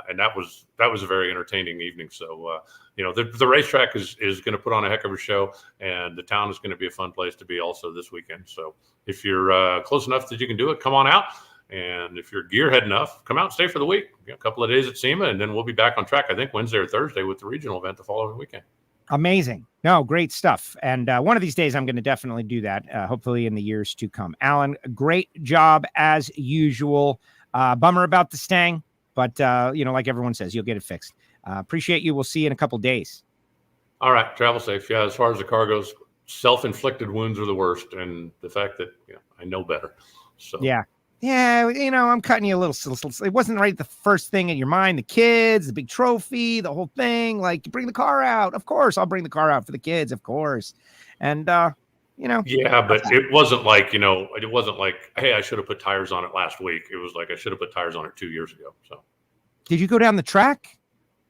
And that was a very entertaining evening. So, the racetrack is going to put on a heck of a show, and the town is going to be a fun place to be also this weekend. So if you're close enough that you can do it, come on out. And if you're gearhead enough, come out and stay for the week. A couple of days at SEMA, and then we'll be back on track, I think, Wednesday or Thursday with the regional event the following weekend. Amazing. No, great stuff. And one of these days, I'm going to definitely do that, hopefully in the years to come. Alan, great job as usual. Bummer about the Stang, but, like everyone says, you'll get it fixed. Appreciate you. We'll see you in a couple days. All right. Travel safe. Yeah, as far as the car goes, self-inflicted wounds are the worst. And the fact that I know better. So yeah. Yeah, I'm cutting you a little. It wasn't right the first thing in your mind. The kids, the big trophy, the whole thing. Like, you bring the car out. Of course, I'll bring the car out for the kids, of course. And, Yeah, but it wasn't like, it wasn't like, hey, I should have put tires on it last week. It was like, I should have put tires on it 2 years ago. So, did you go down the track?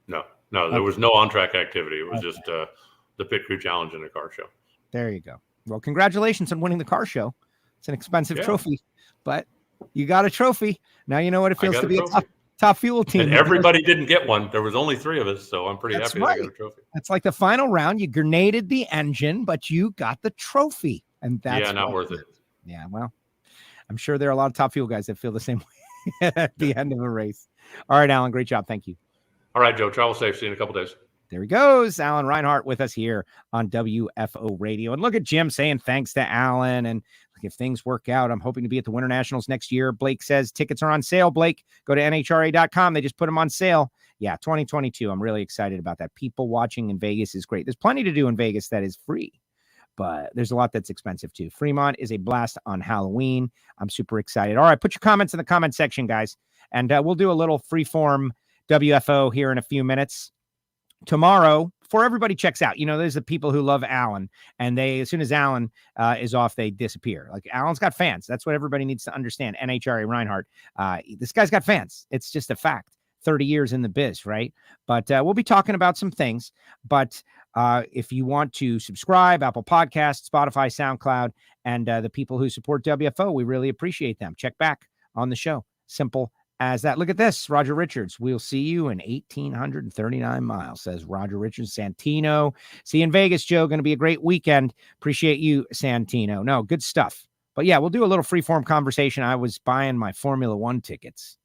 No, there was no on-track activity. It was just the Pit Crew Challenge and a car show. There you go. Well, congratulations on winning the car show. It's an expensive trophy, but you got a trophy. Now you know what it feels to be a top fuel team. And everybody didn't get one. There was only 3 of us, so I'm pretty happy that I got a trophy. That's like the final round. You grenaded the engine, but you got the trophy. And that's not worth it. Yeah, well, I'm sure there are a lot of top fuel guys that feel the same way at the end of a race. All right, Alan, great job. Thank you. All right, Joe, travel safe. See you in a couple days. There he goes. Alan Reinhart with us here on WFO Radio. And look at Jim saying thanks to Alan. And if things work out, I'm hoping to be at the Winter Nationals next year. Blake says tickets are on sale, Blake. Go to NHRA.com. They just put them on sale. Yeah, 2022. I'm really excited about that. People watching in Vegas is great. There's plenty to do in Vegas that is free, but there's a lot that's expensive too. Fremont is a blast on Halloween. I'm super excited. All right, put your comments in the comment section, guys. And we'll do a little freeform WFO here in a few minutes. tomorrow, before everybody checks out, there's the people who love Alan, and as soon as Alan is off, they disappear. Like, Alan's got fans. That's what everybody needs to understand. NHRA Reinhart, this guy's got fans. It's just a fact. 30 years in the biz, right? But we'll be talking about some things. But if you want to subscribe, Apple Podcasts, Spotify, SoundCloud, and the people who support WFO, we really appreciate them. Check back on the show. Simple as that. Look at this, Roger Richards. We'll see you in 1,839 miles, says Roger Richards. Santino. See you in Vegas, Joe. Going to be a great weekend. Appreciate you, Santino. No, good stuff. But yeah, we'll do a little freeform conversation. I was buying my Formula One tickets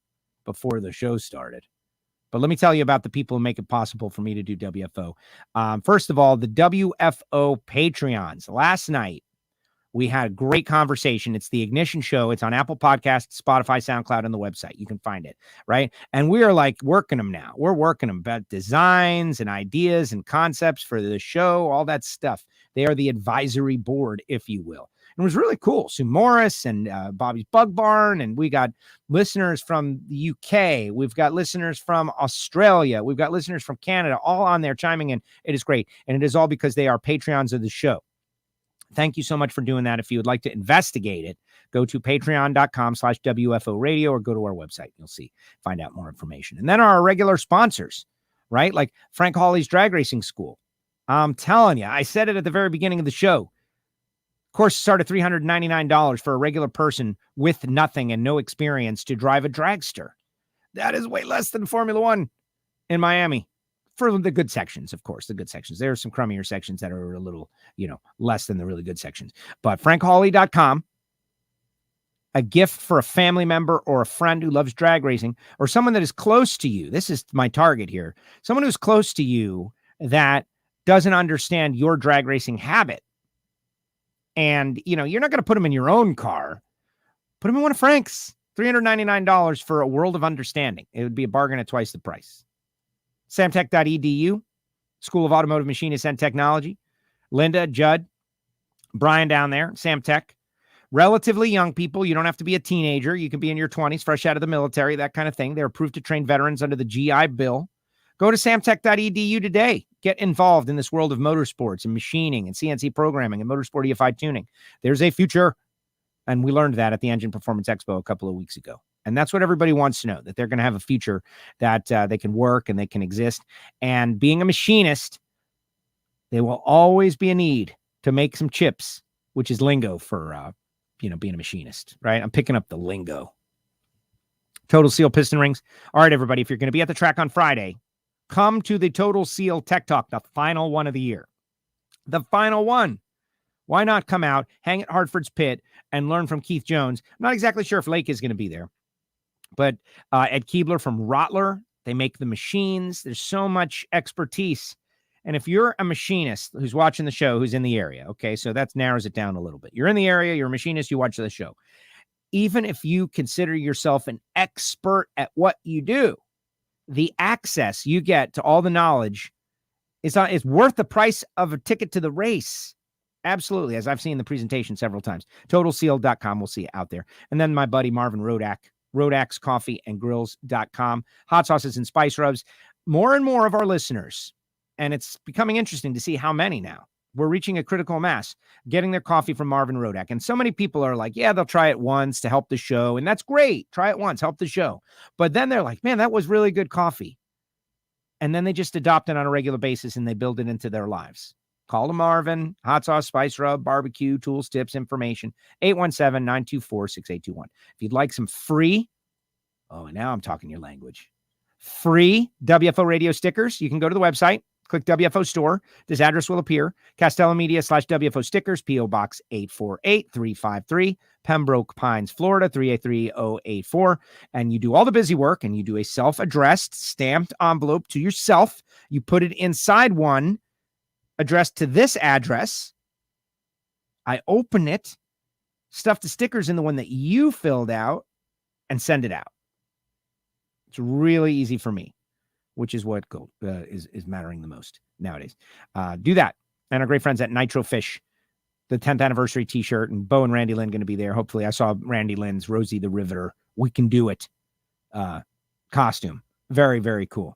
before the show started. But let me tell you about the people who make it possible for me to do WFO. First of all, the WFO Patreons. Last night, we had a great conversation. It's the Ignition Show. It's on Apple Podcasts, Spotify, SoundCloud, and the website. You can find it, right? And we are like working them now. We're working them about designs and ideas and concepts for the show, all that stuff. They are the advisory board, if you will. It was really cool. Sue Morris and Bobby's Bug Barn. And we got listeners from the UK. We've got listeners from Australia. We've got listeners from Canada, all on there chiming in. It is great. And it is all because they are Patreons of the show. Thank you so much for doing that. If you would like to investigate it, go to patreon.com/WFO radio or go to our website. You'll find out more information. And then our regular sponsors, right? Like Frank Hawley's Drag Racing School. I'm telling you, I said it at the very beginning of the show. Courses start at $399 for a regular person with nothing and no experience to drive a dragster. That is way less than Formula One in Miami. For the good sections, of course, the good sections. There are some crummier sections that are a little, less than the really good sections. But frankhawley.com, a gift for a family member or a friend who loves drag racing or someone that is close to you. This is my target here. Someone who's close to you that doesn't understand your drag racing habit. And, you're not going to put them in your own car. Put them in one of Frank's. $399 for a world of understanding. It would be a bargain at twice the price. Samtech.edu, School of Automotive Machinists and Technology. Linda, Judd, Brian down there, Samtech. Relatively young people. You don't have to be a teenager. You can be in your 20s, fresh out of the military, that kind of thing. They're approved to train veterans under the GI Bill. Go to samtech.edu today. Get involved in this world of motorsports and machining and CNC programming and motorsport EFI tuning. There's a future. And we learned that at the Engine Performance Expo a couple of weeks ago. And that's what everybody wants to know, that they're going to have a future that they can work and they can exist. And being a machinist, there will always be a need to make some chips, which is lingo for, being a machinist, right? I'm picking up the lingo. Total Seal piston rings. All right, everybody, if you're going to be at the track on Friday, come to the Total Seal Tech Talk, the final one of the year. The final one. Why not come out, hang at Hartford's pit, and learn from Keith Jones? I'm not exactly sure if Lake is going to be there. But Ed Keebler from Rottler, they make the machines. There's so much expertise. And if you're a machinist who's watching the show, who's in the area, okay, so that narrows it down a little bit. You're in the area, you're a machinist, you watch the show. Even if you consider yourself an expert at what you do, the access you get to all the knowledge is worth the price of a ticket to the race. Absolutely, as I've seen the presentation several times. TotalSeal.com, we'll see you out there. And then my buddy Marvin Rodak, RodaxCoffeeandGrills.com. Hot sauces and spice rubs. More and more of our listeners, and it's becoming interesting to see how many now. We're reaching a critical mass, getting their coffee from Marvin Rodak. And so many people are like, yeah, they'll try it once to help the show. And that's great. Try it once, help the show. But then they're like, man, that was really good coffee. And then they just adopt it on a regular basis and they build it into their lives. Call them Marvin, hot sauce, spice rub, barbecue, tools, tips, information, 817-924-6821. If you'd like some free, and now I'm talking your language, free WFO radio stickers, you can go to the website, click WFO store. This address will appear, Castello Media /WFO stickers, P.O. Box 848-353, Pembroke Pines, Florida, 383084. And you do all the busy work and you do a self-addressed stamped envelope to yourself. You put it inside one addressed to this address. I open it, stuff the stickers in the one that you filled out, and send it out. It's really easy for me, which is what is mattering the most nowadays. Do that. And our great friends at Nitro Fish, the 10th anniversary t-shirt, and Bo and Randy Lynn going to be there. Hopefully I saw Randy Lynn's Rosie the Riveter. We can do it. Costume. Very, very cool.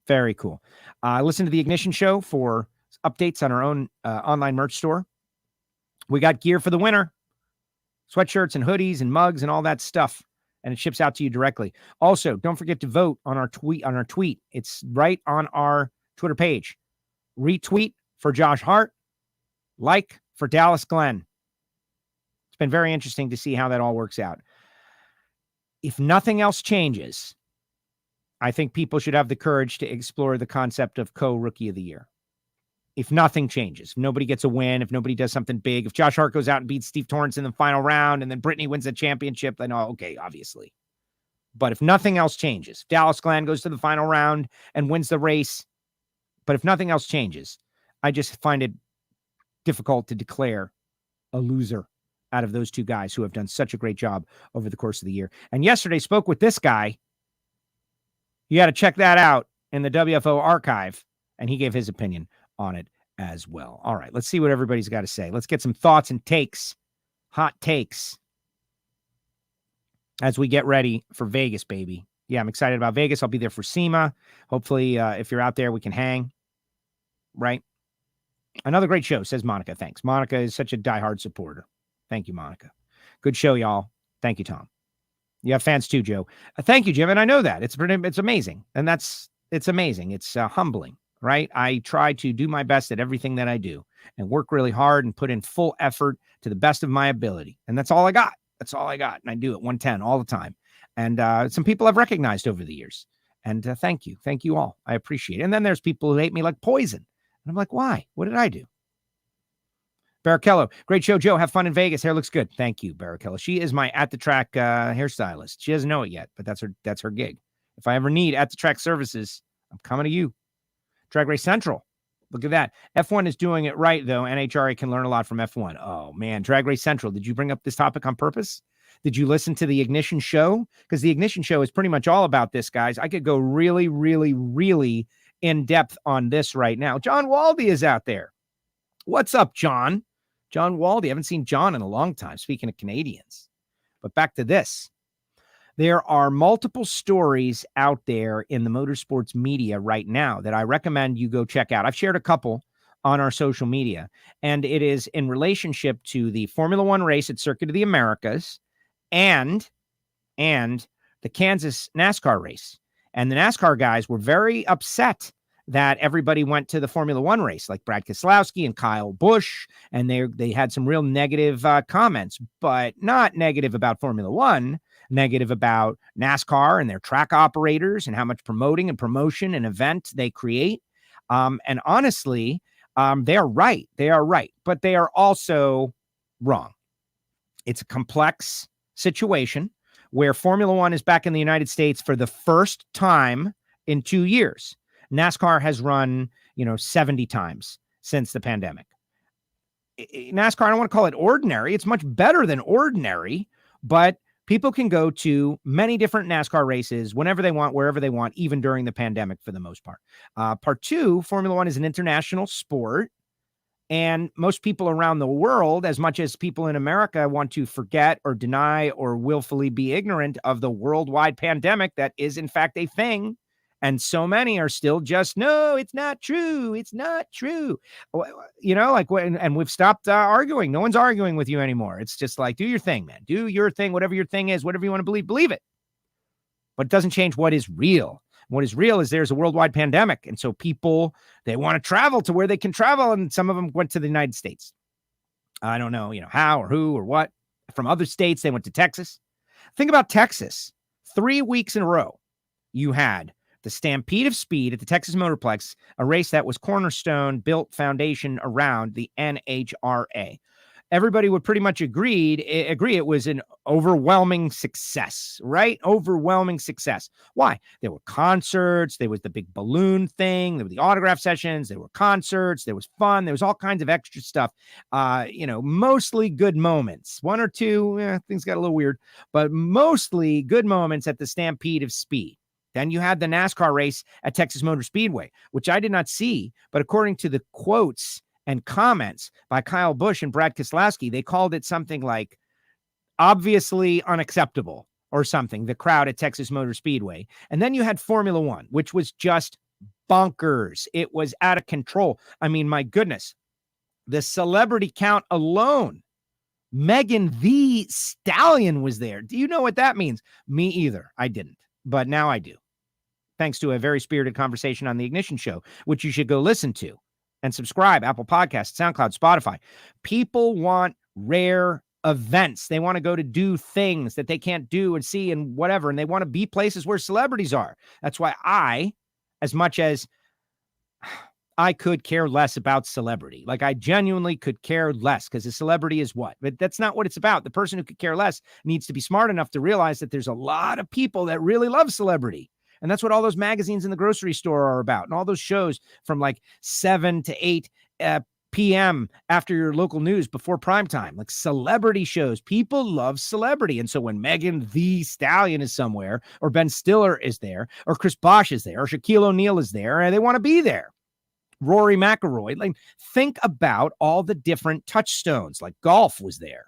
Very cool. Listen to the Ignition Show for updates on our own online merch store. We got gear for the winter, sweatshirts and hoodies and mugs and all that stuff, and it ships out to you directly. Also, don't forget to vote on our tweet. It's right on our Twitter page. Retweet for Josh Hart, like for Dallas Glenn. It's been very interesting to see how that all works out. If nothing else changes, I think people should have the courage to explore the concept of co-rookie of the year. If nothing changes, if nobody gets a win, if nobody does something big, if Josh Hart goes out and beats Steve Torrance in the final round and then Brittany wins the championship, then okay, obviously. But if nothing else changes, if Dallas Glenn goes to the final round and wins the race, but if nothing else changes, I just find it difficult to declare a loser out of those two guys who have done such a great job over the course of the year. And yesterday spoke with this guy. You got to check that out in the WFO archive. And he gave his opinion on it as well. All right, let's see what everybody's got to say. Let's get some thoughts and takes, hot takes, as we get ready for Vegas, baby. Yeah, I'm excited about Vegas. I'll be there for SEMA. Hopefully, if you're out there, we can hang. Right? Another great show, says Monica. Thanks. Monica is such a diehard supporter. Thank you, Monica. Good show, y'all. Thank you, Tom. You have fans too, Joe. Thank you, Jim. And I know that. It's amazing. And it's amazing. It's humbling, right? I try to do my best at everything that I do and work really hard and put in full effort to the best of my ability. And that's all I got. That's all I got. And I do it 110 all the time. And some people I've recognized over the years. And thank you. Thank you all. I appreciate it. And then there's people who hate me like poison. And I'm like, why? What did I do? Barakello, great show, Joe. Have fun in Vegas. Hair looks good. Thank you, Barakello. She is my at the track hairstylist. She doesn't know it yet, but that's her gig. If I ever need at the track services, I'm coming to you. Drag Race Central. Look at that. F1 is doing it right, though. NHRA can learn a lot from F1. Oh, man. Drag Race Central. Did you bring up this topic on purpose? Did you listen to the Ignition Show? Because the Ignition Show is pretty much all about this, guys. I could go really, really, really in depth on this right now. John Waldy is out there. What's up, John? John Waldy. I haven't seen John in a long time, speaking of Canadians. But back to this. There are multiple stories out there in the motorsports media right now that I recommend you go check out. I've shared a couple on our social media, and it is in relationship to the Formula One race at Circuit of the Americas and the Kansas NASCAR race. And the NASCAR guys were very upset that everybody went to the Formula One race, like Brad Keselowski and Kyle Busch, and they had some real negative comments, but not negative about Formula One, negative about NASCAR and their track operators and how much promoting and promotion and event they create. And honestly, they are right. They are right, but they are also wrong. It's a complex situation where Formula One is back in the United States for the first time in 2 years. NASCAR has run, 70 times since the pandemic. NASCAR, I don't want to call it ordinary. It's much better than ordinary, but people can go to many different NASCAR races whenever they want, wherever they want, even during the pandemic for the most part. Part two, Formula One is an international sport. And most people around the world, as much as people in America want to forget or deny or willfully be ignorant of the worldwide pandemic that is, in fact, a thing. And so many are still just, no, it's not true. It's not true. And we've stopped arguing. No one's arguing with you anymore. It's just like, do your thing, man. Do your thing, whatever your thing is, whatever you want to believe it. But it doesn't change what is real. What is real is there's a worldwide pandemic. And so people, they want to travel to where they can travel. And some of them went to the United States. I don't know, how or who or what. From other states, they went to Texas. Think about Texas. 3 weeks in a row, you had the Stampede of Speed at the Texas Motorplex, a race that was cornerstone, built foundation around the NHRA. Everybody would pretty much agree it was an overwhelming success, right? Overwhelming success. Why? There were concerts. There was the big balloon thing. There were the autograph sessions. There were concerts. There was fun. There was all kinds of extra stuff. Mostly good moments. One or two, things got a little weird, but mostly good moments at the Stampede of Speed. Then you had the NASCAR race at Texas Motor Speedway, which I did not see, but according to the quotes and comments by Kyle Busch and Brad Keselowski, they called it something like obviously unacceptable or something, the crowd at Texas Motor Speedway. And then you had Formula One, which was just bonkers. It was out of control. I mean, my goodness, the celebrity count alone. Megan the Stallion was there. Do you know what that means? Me either. I didn't, but now I do. Thanks to a very spirited conversation on the Ignition Show, which you should go listen to and subscribe. Apple Podcasts, SoundCloud, Spotify. People want rare events. They want to go to do things that they can't do and see and whatever, and they want to be places where celebrities are. That's why I, as much as I could care less about celebrity. Like I genuinely could care less because a celebrity is what? But that's not what it's about. The person who could care less needs to be smart enough to realize that there's a lot of people that really love celebrity. And that's what all those magazines in the grocery store are about. And all those shows from like 7 to 8 p.m. after your local news before prime time, like celebrity shows. People love celebrity. And so when Megan the Stallion is somewhere, or Ben Stiller is there, or Chris Bosh is there, or Shaquille O'Neal is there, and they want to be there. Rory McIlroy, like think about all the different touchstones, like golf was there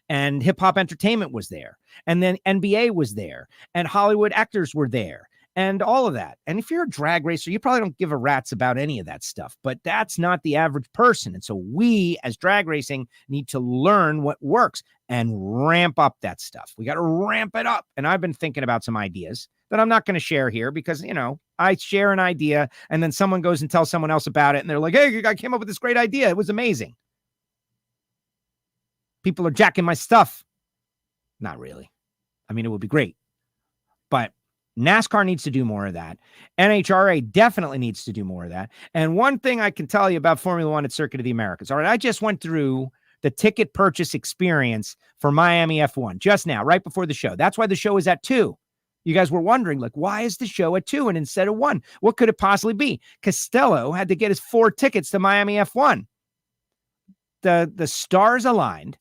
and hip hop entertainment was there. And then NBA was there and Hollywood actors were there and all of that. And if you're a drag racer, you probably don't give a rat's about any of that stuff, but that's not the average person. And so we as drag racing need to learn what works and ramp up that stuff. We got to ramp it up. And I've been thinking about some ideas that I'm not going to share here because, you know, I share an idea and then someone goes and tells someone else about it. And they're like, hey, I came up with this great idea. It was amazing. People are jacking my stuff. Not really. I mean, it would be great, but NASCAR needs to do more of that. NHRA definitely needs to do more of that. And one thing I can tell you about Formula One at Circuit of the Americas. All right. I just went through the ticket purchase experience for Miami F1 just now, right before the show. That's why the show is at 2. You guys were wondering, like, why is the show at 2 and instead of 1? What could it possibly be? Castello had to get his 4 tickets to Miami F1. The stars aligned.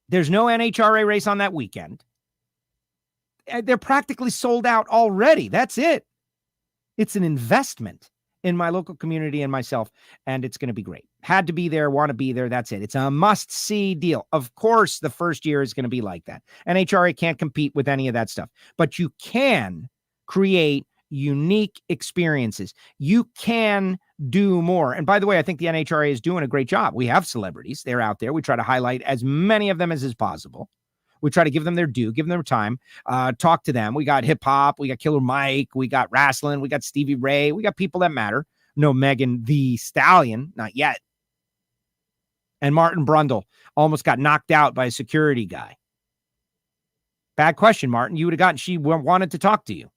There's no NHRA race on that weekend. They're practically sold out already. That's it. It's an investment in my local community and myself, and it's going to be great. Had to be there, want to be there. That's it. It's a must-see deal. Of course, the first year is going to be like that. NHRA can't compete with any of that stuff, but you can create unique experiences. You can do more. And by the way, I think the NHRA is doing a great job. We have celebrities. They're out there. We try to highlight as many of them as is possible. We try to give them their due, give them their time, talk to them. We got hip hop, we got Killer Mike, we got wrestling, we got Stevie Ray, we got people that matter. No Megan the Stallion, not yet. And Martin Brundle almost got knocked out by a security guy. Bad question, Martin. You would have gotten, she wanted to talk to you.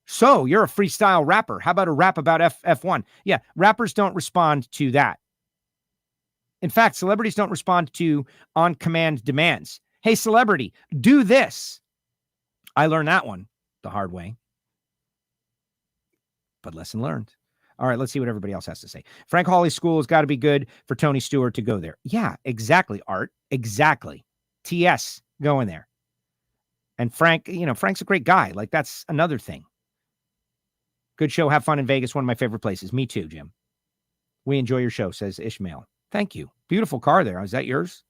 So you're a freestyle rapper. How about a rap about F1? Yeah, rappers don't respond to that. In fact, celebrities don't respond to on-command demands. Hey, celebrity, do this. I learned that one the hard way. But lesson learned. All right, let's see what everybody else has to say. Frank Hawley's school has got to be good for Tony Stewart to go there. Yeah, exactly, Art. Exactly. TS going there. And Frank, you know, Frank's a great guy. Like, that's another thing. Good show. Have fun in Vegas. One of my favorite places. Me too, Jim. We enjoy your show, says Ishmael. Thank you. Beautiful car there. Is that yours?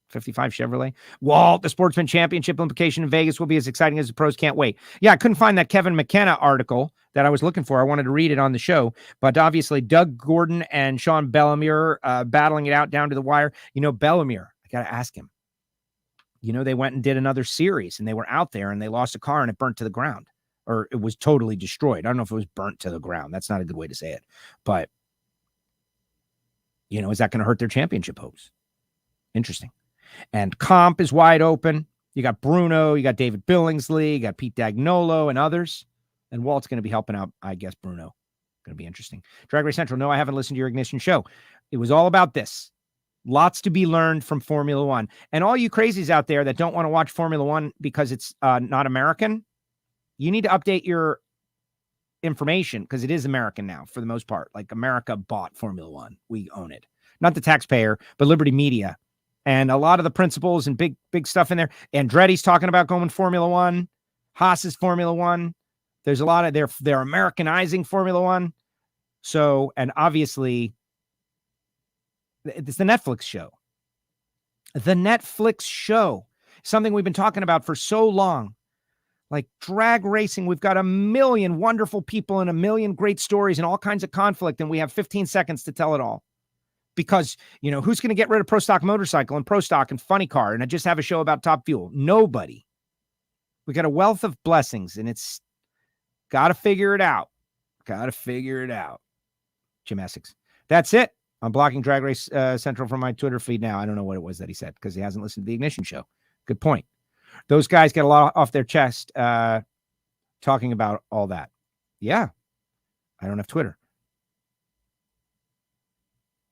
55 Chevrolet. Walt, the Sportsman Championship implication in Vegas will be as exciting as the pros. Can't wait. Yeah, I couldn't find that Kevin McKenna article that I was looking for. I wanted to read it on the show, but obviously Doug Gordon and Sean Bellemere battling it out down to the wire. You know, Bellemere, I got to ask him. You know, they went and did another series and they were out there and they lost a car and it burnt to the ground, or it was totally destroyed. I don't know if it was burnt to the ground. That's not a good way to say it, but you know, is that going to hurt their championship hopes? Interesting. And comp is wide open. You got Bruno, you got David Billingsley, you got Pete Dagnolo and others. And Walt's going to be helping out, I guess, Bruno. Going to be interesting. Drag Race Central. No, I haven't listened to your Ignition show. It was all about this. Lots to be learned from Formula One. And all you crazies out there that don't want to watch Formula One because it's not American, you need to update your information because it is American now for the most part. Like America bought Formula One. We own it. Not the taxpayer, but Liberty Media. And a lot of the principles and big stuff in there. Andretti's talking about going Formula One. Haas is Formula One. There's a lot of they're Americanizing Formula One. So, and obviously, it's the Netflix show. The Netflix show. Something we've been talking about for so long. Like drag racing, we've got a million wonderful people and a million great stories and all kinds of conflict, and we have 15 seconds to tell it all. Because, who's going to get rid of Pro Stock Motorcycle and Pro Stock and Funny Car and I just have a show about Top Fuel? Nobody. We got a wealth of blessings, and it's got to figure it out. Got to figure it out. Jim Essex. That's it. I'm blocking Drag Race Central from my Twitter feed now. I don't know what it was that he said because he hasn't listened to the Ignition show. Good point. Those guys get a lot off their chest talking about all that. Yeah. I don't have Twitter.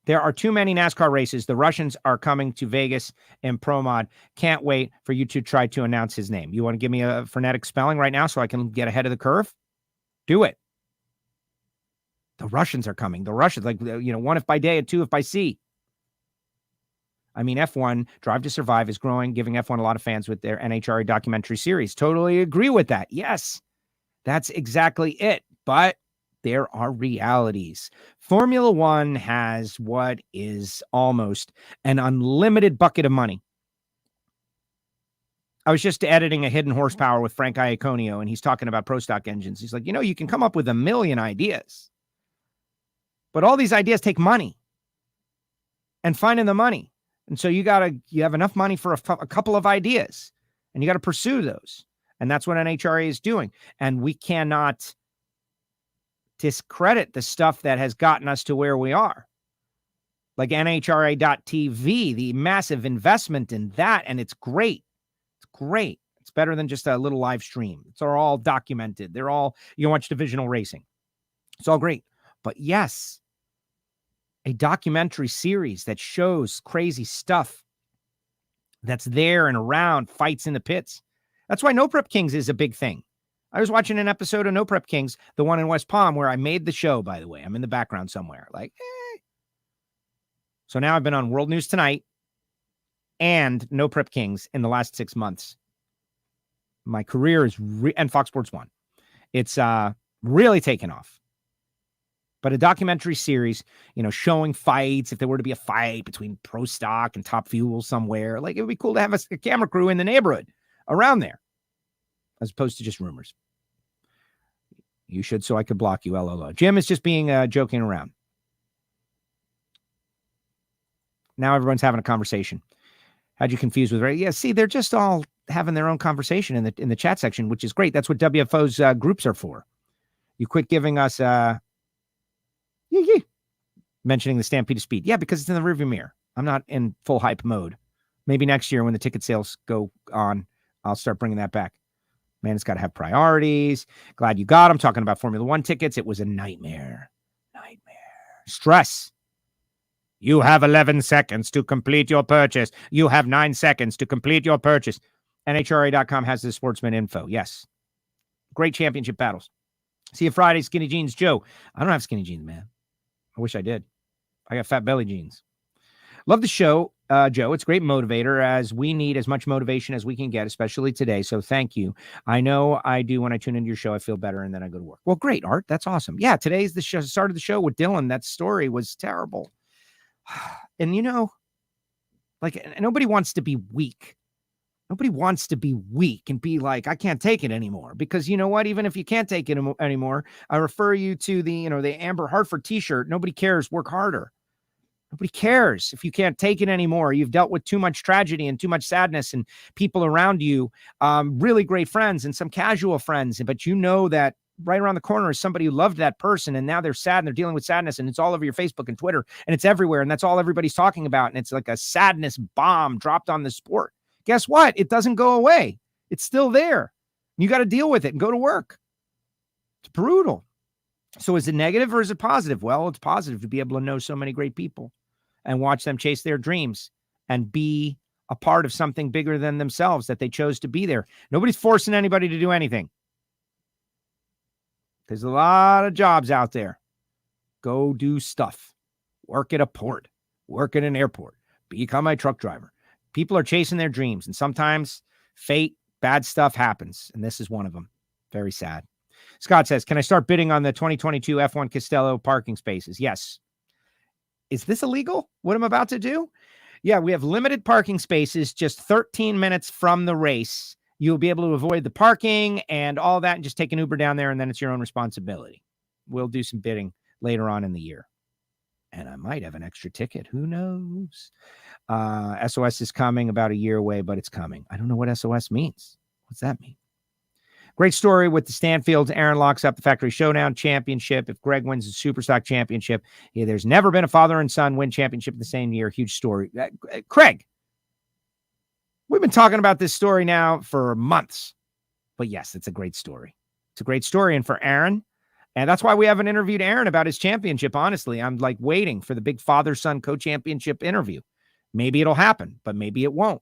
There are too many NASCAR races. The Russians are coming to Vegas in Pro Mod. Can't wait for you to try to announce his name. You want to give me a phonetic spelling right now so I can get ahead of the curve? Do it. The Russians are coming. The Russians, one if by day and two if by sea. I mean, F1, Drive to Survive is growing, giving F1 a lot of fans with their NHRA documentary series. Totally agree with that. Yes, that's exactly it. But there are realities. Formula One has what is almost an unlimited bucket of money. I was just editing a Hidden Horsepower with Frank Iaconio, and he's talking about Pro Stock engines. He's like, you can come up with a million ideas, but all these ideas take money and finding the money. And so you have enough money for a couple of ideas, and you got to pursue those. And that's what NHRA is doing. And we cannot discredit the stuff that has gotten us to where we are. Like NHRA.TV, the massive investment in that. And it's great. It's great. It's better than just a little live stream. It's all documented. They're all, you watch divisional racing. It's all great. But yes, a documentary series that shows crazy stuff that's there and around, fights in the pits. That's why No Prep Kings is a big thing. I was watching an episode of No Prep Kings, the one in West Palm, where I made the show, by the way. I'm in the background somewhere. So now I've been on World News Tonight and No Prep Kings in the last 6 months. My career is, and Fox Sports 1. It's really taken off. But a documentary series, showing fights, if there were to be a fight between Pro Stock and Top Fuel somewhere, it would be cool to have a camera crew in the neighborhood around there, as opposed to just rumors. You should, so I could block you, LOL. Jim is just being joking around. Now everyone's having a conversation. How'd you confuse with? Yeah, see, they're just all having their own conversation in the chat section, which is great. That's what WFO's groups are for. You quit giving us mentioning the Stampede of Speed. Yeah, because it's in the rearview mirror. I'm not in full hype mode. Maybe next year when the ticket sales go on, I'll start bringing that back. Man, it's got to have priorities. Glad you got them. Talking about Formula One tickets. It was a nightmare. Stress. You have 11 seconds to complete your purchase. You have 9 seconds to complete your purchase. NHRA.com has the sportsman info. Yes. Great championship battles. See you Friday, Skinny Jeans Joe. I don't have skinny jeans, man. I wish I did. I got fat belly jeans. Love the show, Joe. It's a great motivator, as we need as much motivation as we can get, especially today. So thank you. I know I do. When I tune into your show, I feel better, and then I go to work. Well, great, Art. That's awesome. Yeah, today's the show. Started the show with Dylan. That story was terrible. And nobody wants to be weak. Nobody wants to be weak and be like, I can't take it anymore. Because you know what? Even if you can't take it anymore, I refer you to the Amber Hartford t-shirt. Nobody cares. Work harder. Nobody cares if you can't take it anymore. You've dealt with too much tragedy and too much sadness and people around you, really great friends and some casual friends. But you know that right around the corner is somebody who loved that person, and now they're sad and they're dealing with sadness, and it's all over your Facebook and Twitter, and it's everywhere, and that's all everybody's talking about. And it's like a sadness bomb dropped on the sport. Guess what? It doesn't go away. It's still there. You got to deal with it and go to work. It's brutal. So is it negative or is it positive? Well, it's positive to be able to know so many great people and watch them chase their dreams and be a part of something bigger than themselves, that they chose to be there. Nobody's forcing anybody to do anything. There's a lot of jobs out there. Go do stuff. Work at a port. Work at an airport. Become a truck driver. People are chasing their dreams, and sometimes fate, bad stuff happens, and this is one of them. Very sad. Scott says, can I start bidding on the 2022 F1 Castello parking spaces? Yes. Is this illegal, what I'm about to do? Yeah, we have limited parking spaces just 13 minutes from the race. you'll be able to avoid the parking and all that and just take an Uber down there, and then it's your own responsibility. We'll do some bidding later on in the year. And I might have an extra ticket. Who knows? SOS is coming about a year away, but it's coming. I don't know what SOS means. What's that mean? Great story with the Stanfields. Aaron locks up the Factory Showdown Championship. If Greg wins the Superstock Championship, there's never been a father and son win championship in the same year. Huge story. Craig, we've been talking about this story now for months. But yes, it's a great story. It's a great story. And for Aaron, and that's why we haven't interviewed Aaron about his championship. Honestly, I'm like waiting for the big father-son co-championship interview. Maybe it'll happen, but maybe it won't.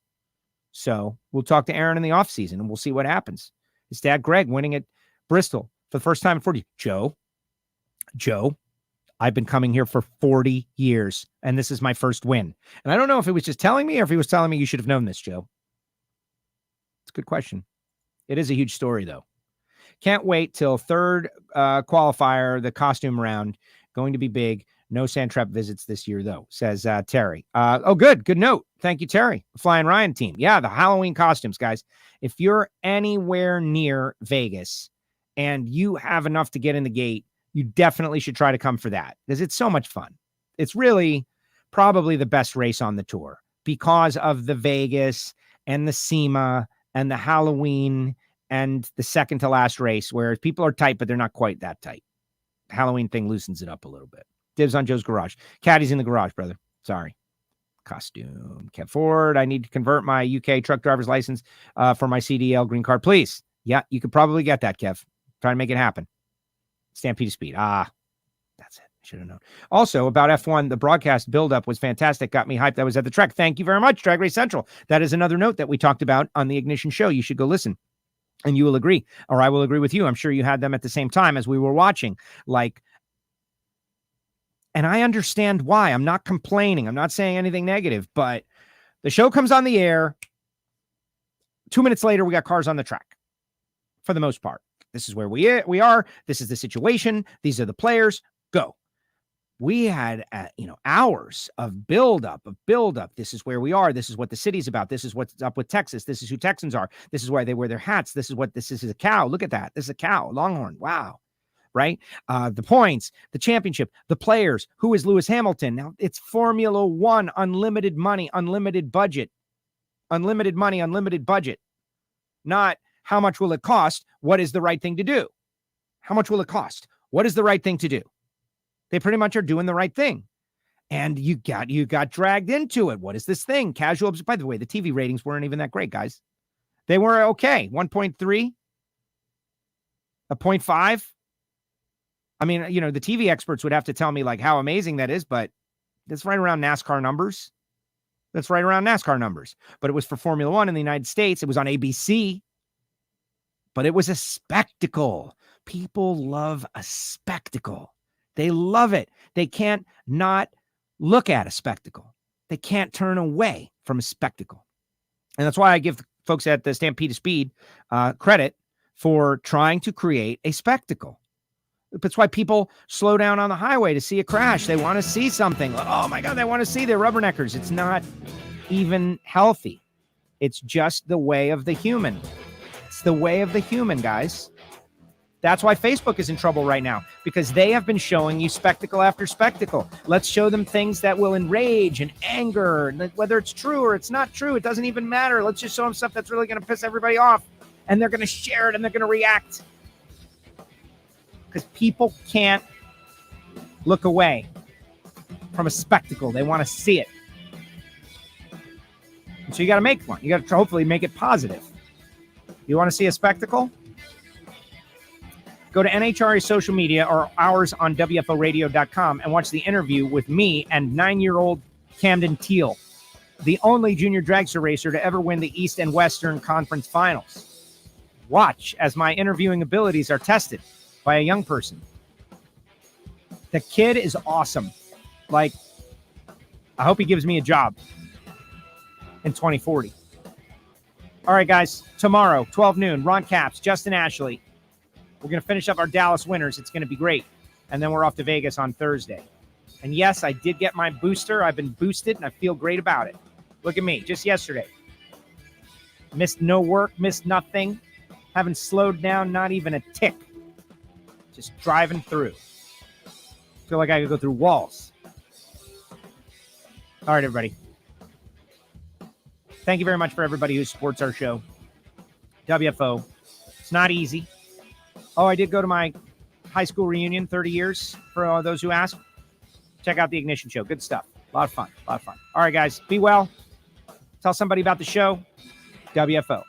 So we'll talk to Aaron in the offseason and we'll see what happens. His dad, Greg, winning at Bristol for the first time in 40. Joe, I've been coming here for 40 years, and this is my first win. And I don't know if he was just telling me or if he was telling me you should have known this, Joe. It's a good question. It is a huge story, though. Can't wait till third qualifier, the costume round. Going to be big. No Sandtrap visits this year, though, says Terry. Good note. Thank you, Terry. Flying Ryan team. Yeah, the Halloween costumes, guys. If you're anywhere near Vegas and you have enough to get in the gate, you definitely should try to come for that because it's so much fun. It's really probably the best race on the tour because of the Vegas and the Sema and the Halloween and the second to last race where people are tight, but they're not quite that tight. The Halloween thing loosens it up a little bit. Dibs on Joe's garage. Caddy's in the garage, brother. Sorry. Costume. Kev Ford. I need to convert my UK truck driver's license for my CDL green card, please. Yeah, you could probably get that, Kev. Try to make it happen. Stampede Speed. That's it. I should have known. Also, about F1, the broadcast buildup was fantastic. Got me hyped. That was at the track. Thank you very much, Drag Race Central. That is another note that we talked about on the Ignition show. You should go listen. And you will agree, or I will agree with you. I'm sure you had them at the same time as we were watching. And I understand why. I'm not complaining. I'm not saying anything negative, but the show comes on the air. 2 minutes later, we got cars on the track for the most part. This is where we are. This is the situation. These are the players. Go. We had, hours of buildup. This is where we are. This is what the city's about. This is what's up with Texas. This is who Texans are. This is why they wear their hats. This is a cow. Look at that. This is a cow. Longhorn. Wow. Right? The points, the championship, the players. Who is Lewis Hamilton? Now it's Formula One, unlimited money, unlimited budget. Unlimited money, unlimited budget. Not how much will it cost? What is the right thing to do? How much will it cost? What is the right thing to do? They pretty much are doing the right thing. And you got dragged into it. What is this thing? Casual. By the way, the TV ratings weren't even that great, guys. They were okay. 1.3, a 0.5. I mean, the TV experts would have to tell me how amazing that is, but that's right around NASCAR numbers. But it was for Formula One in the United States. It was on ABC, but it was a spectacle. People love a spectacle. They love it. They can't not look at a spectacle. They can't turn away from a spectacle. And that's why I give the folks at the Stampede Speed credit for trying to create a spectacle. That's why people slow down on the highway to see a crash. They want to see something. Oh my God, they want to see their rubberneckers. It's not even healthy. It's just the way of the human. It's the way of the human, guys. That's why Facebook is in trouble right now, because they have been showing you spectacle after spectacle. Let's show them things that will enrage and anger, whether it's true or it's not true. It doesn't even matter. Let's just show them stuff that's really going to piss everybody off, and they're going to share it and they're going to react. Because people can't look away from a spectacle. They want to see it. And so you got to make one. You got to hopefully make it positive. You want to see a spectacle? Go to NHRA social media or ours on WFOradio.com and watch the interview with me and 9-year-old Camden Teal, the only junior dragster racer to ever win the East and Western Conference Finals. Watch as my interviewing abilities are tested by a young person. The kid is awesome. I hope he gives me a job in 2040. All right, guys, tomorrow, 12 noon, Ron Capps, Justin Ashley. We're going to finish up our Dallas winners. It's going to be great. And then we're off to Vegas on Thursday. And yes, I did get my booster. I've been boosted, and I feel great about it. Look at me, just yesterday. Missed no work, missed nothing. Haven't slowed down, not even a tick. Just driving through. Feel like I could go through walls. All right, everybody. Thank you very much for everybody who supports our show. WFO. It's not easy. Oh, I did go to my high school reunion, 30 years, for those who ask. Check out the Ignition Show. Good stuff. A lot of fun. All right, guys. Be well. Tell somebody about the show. WFO.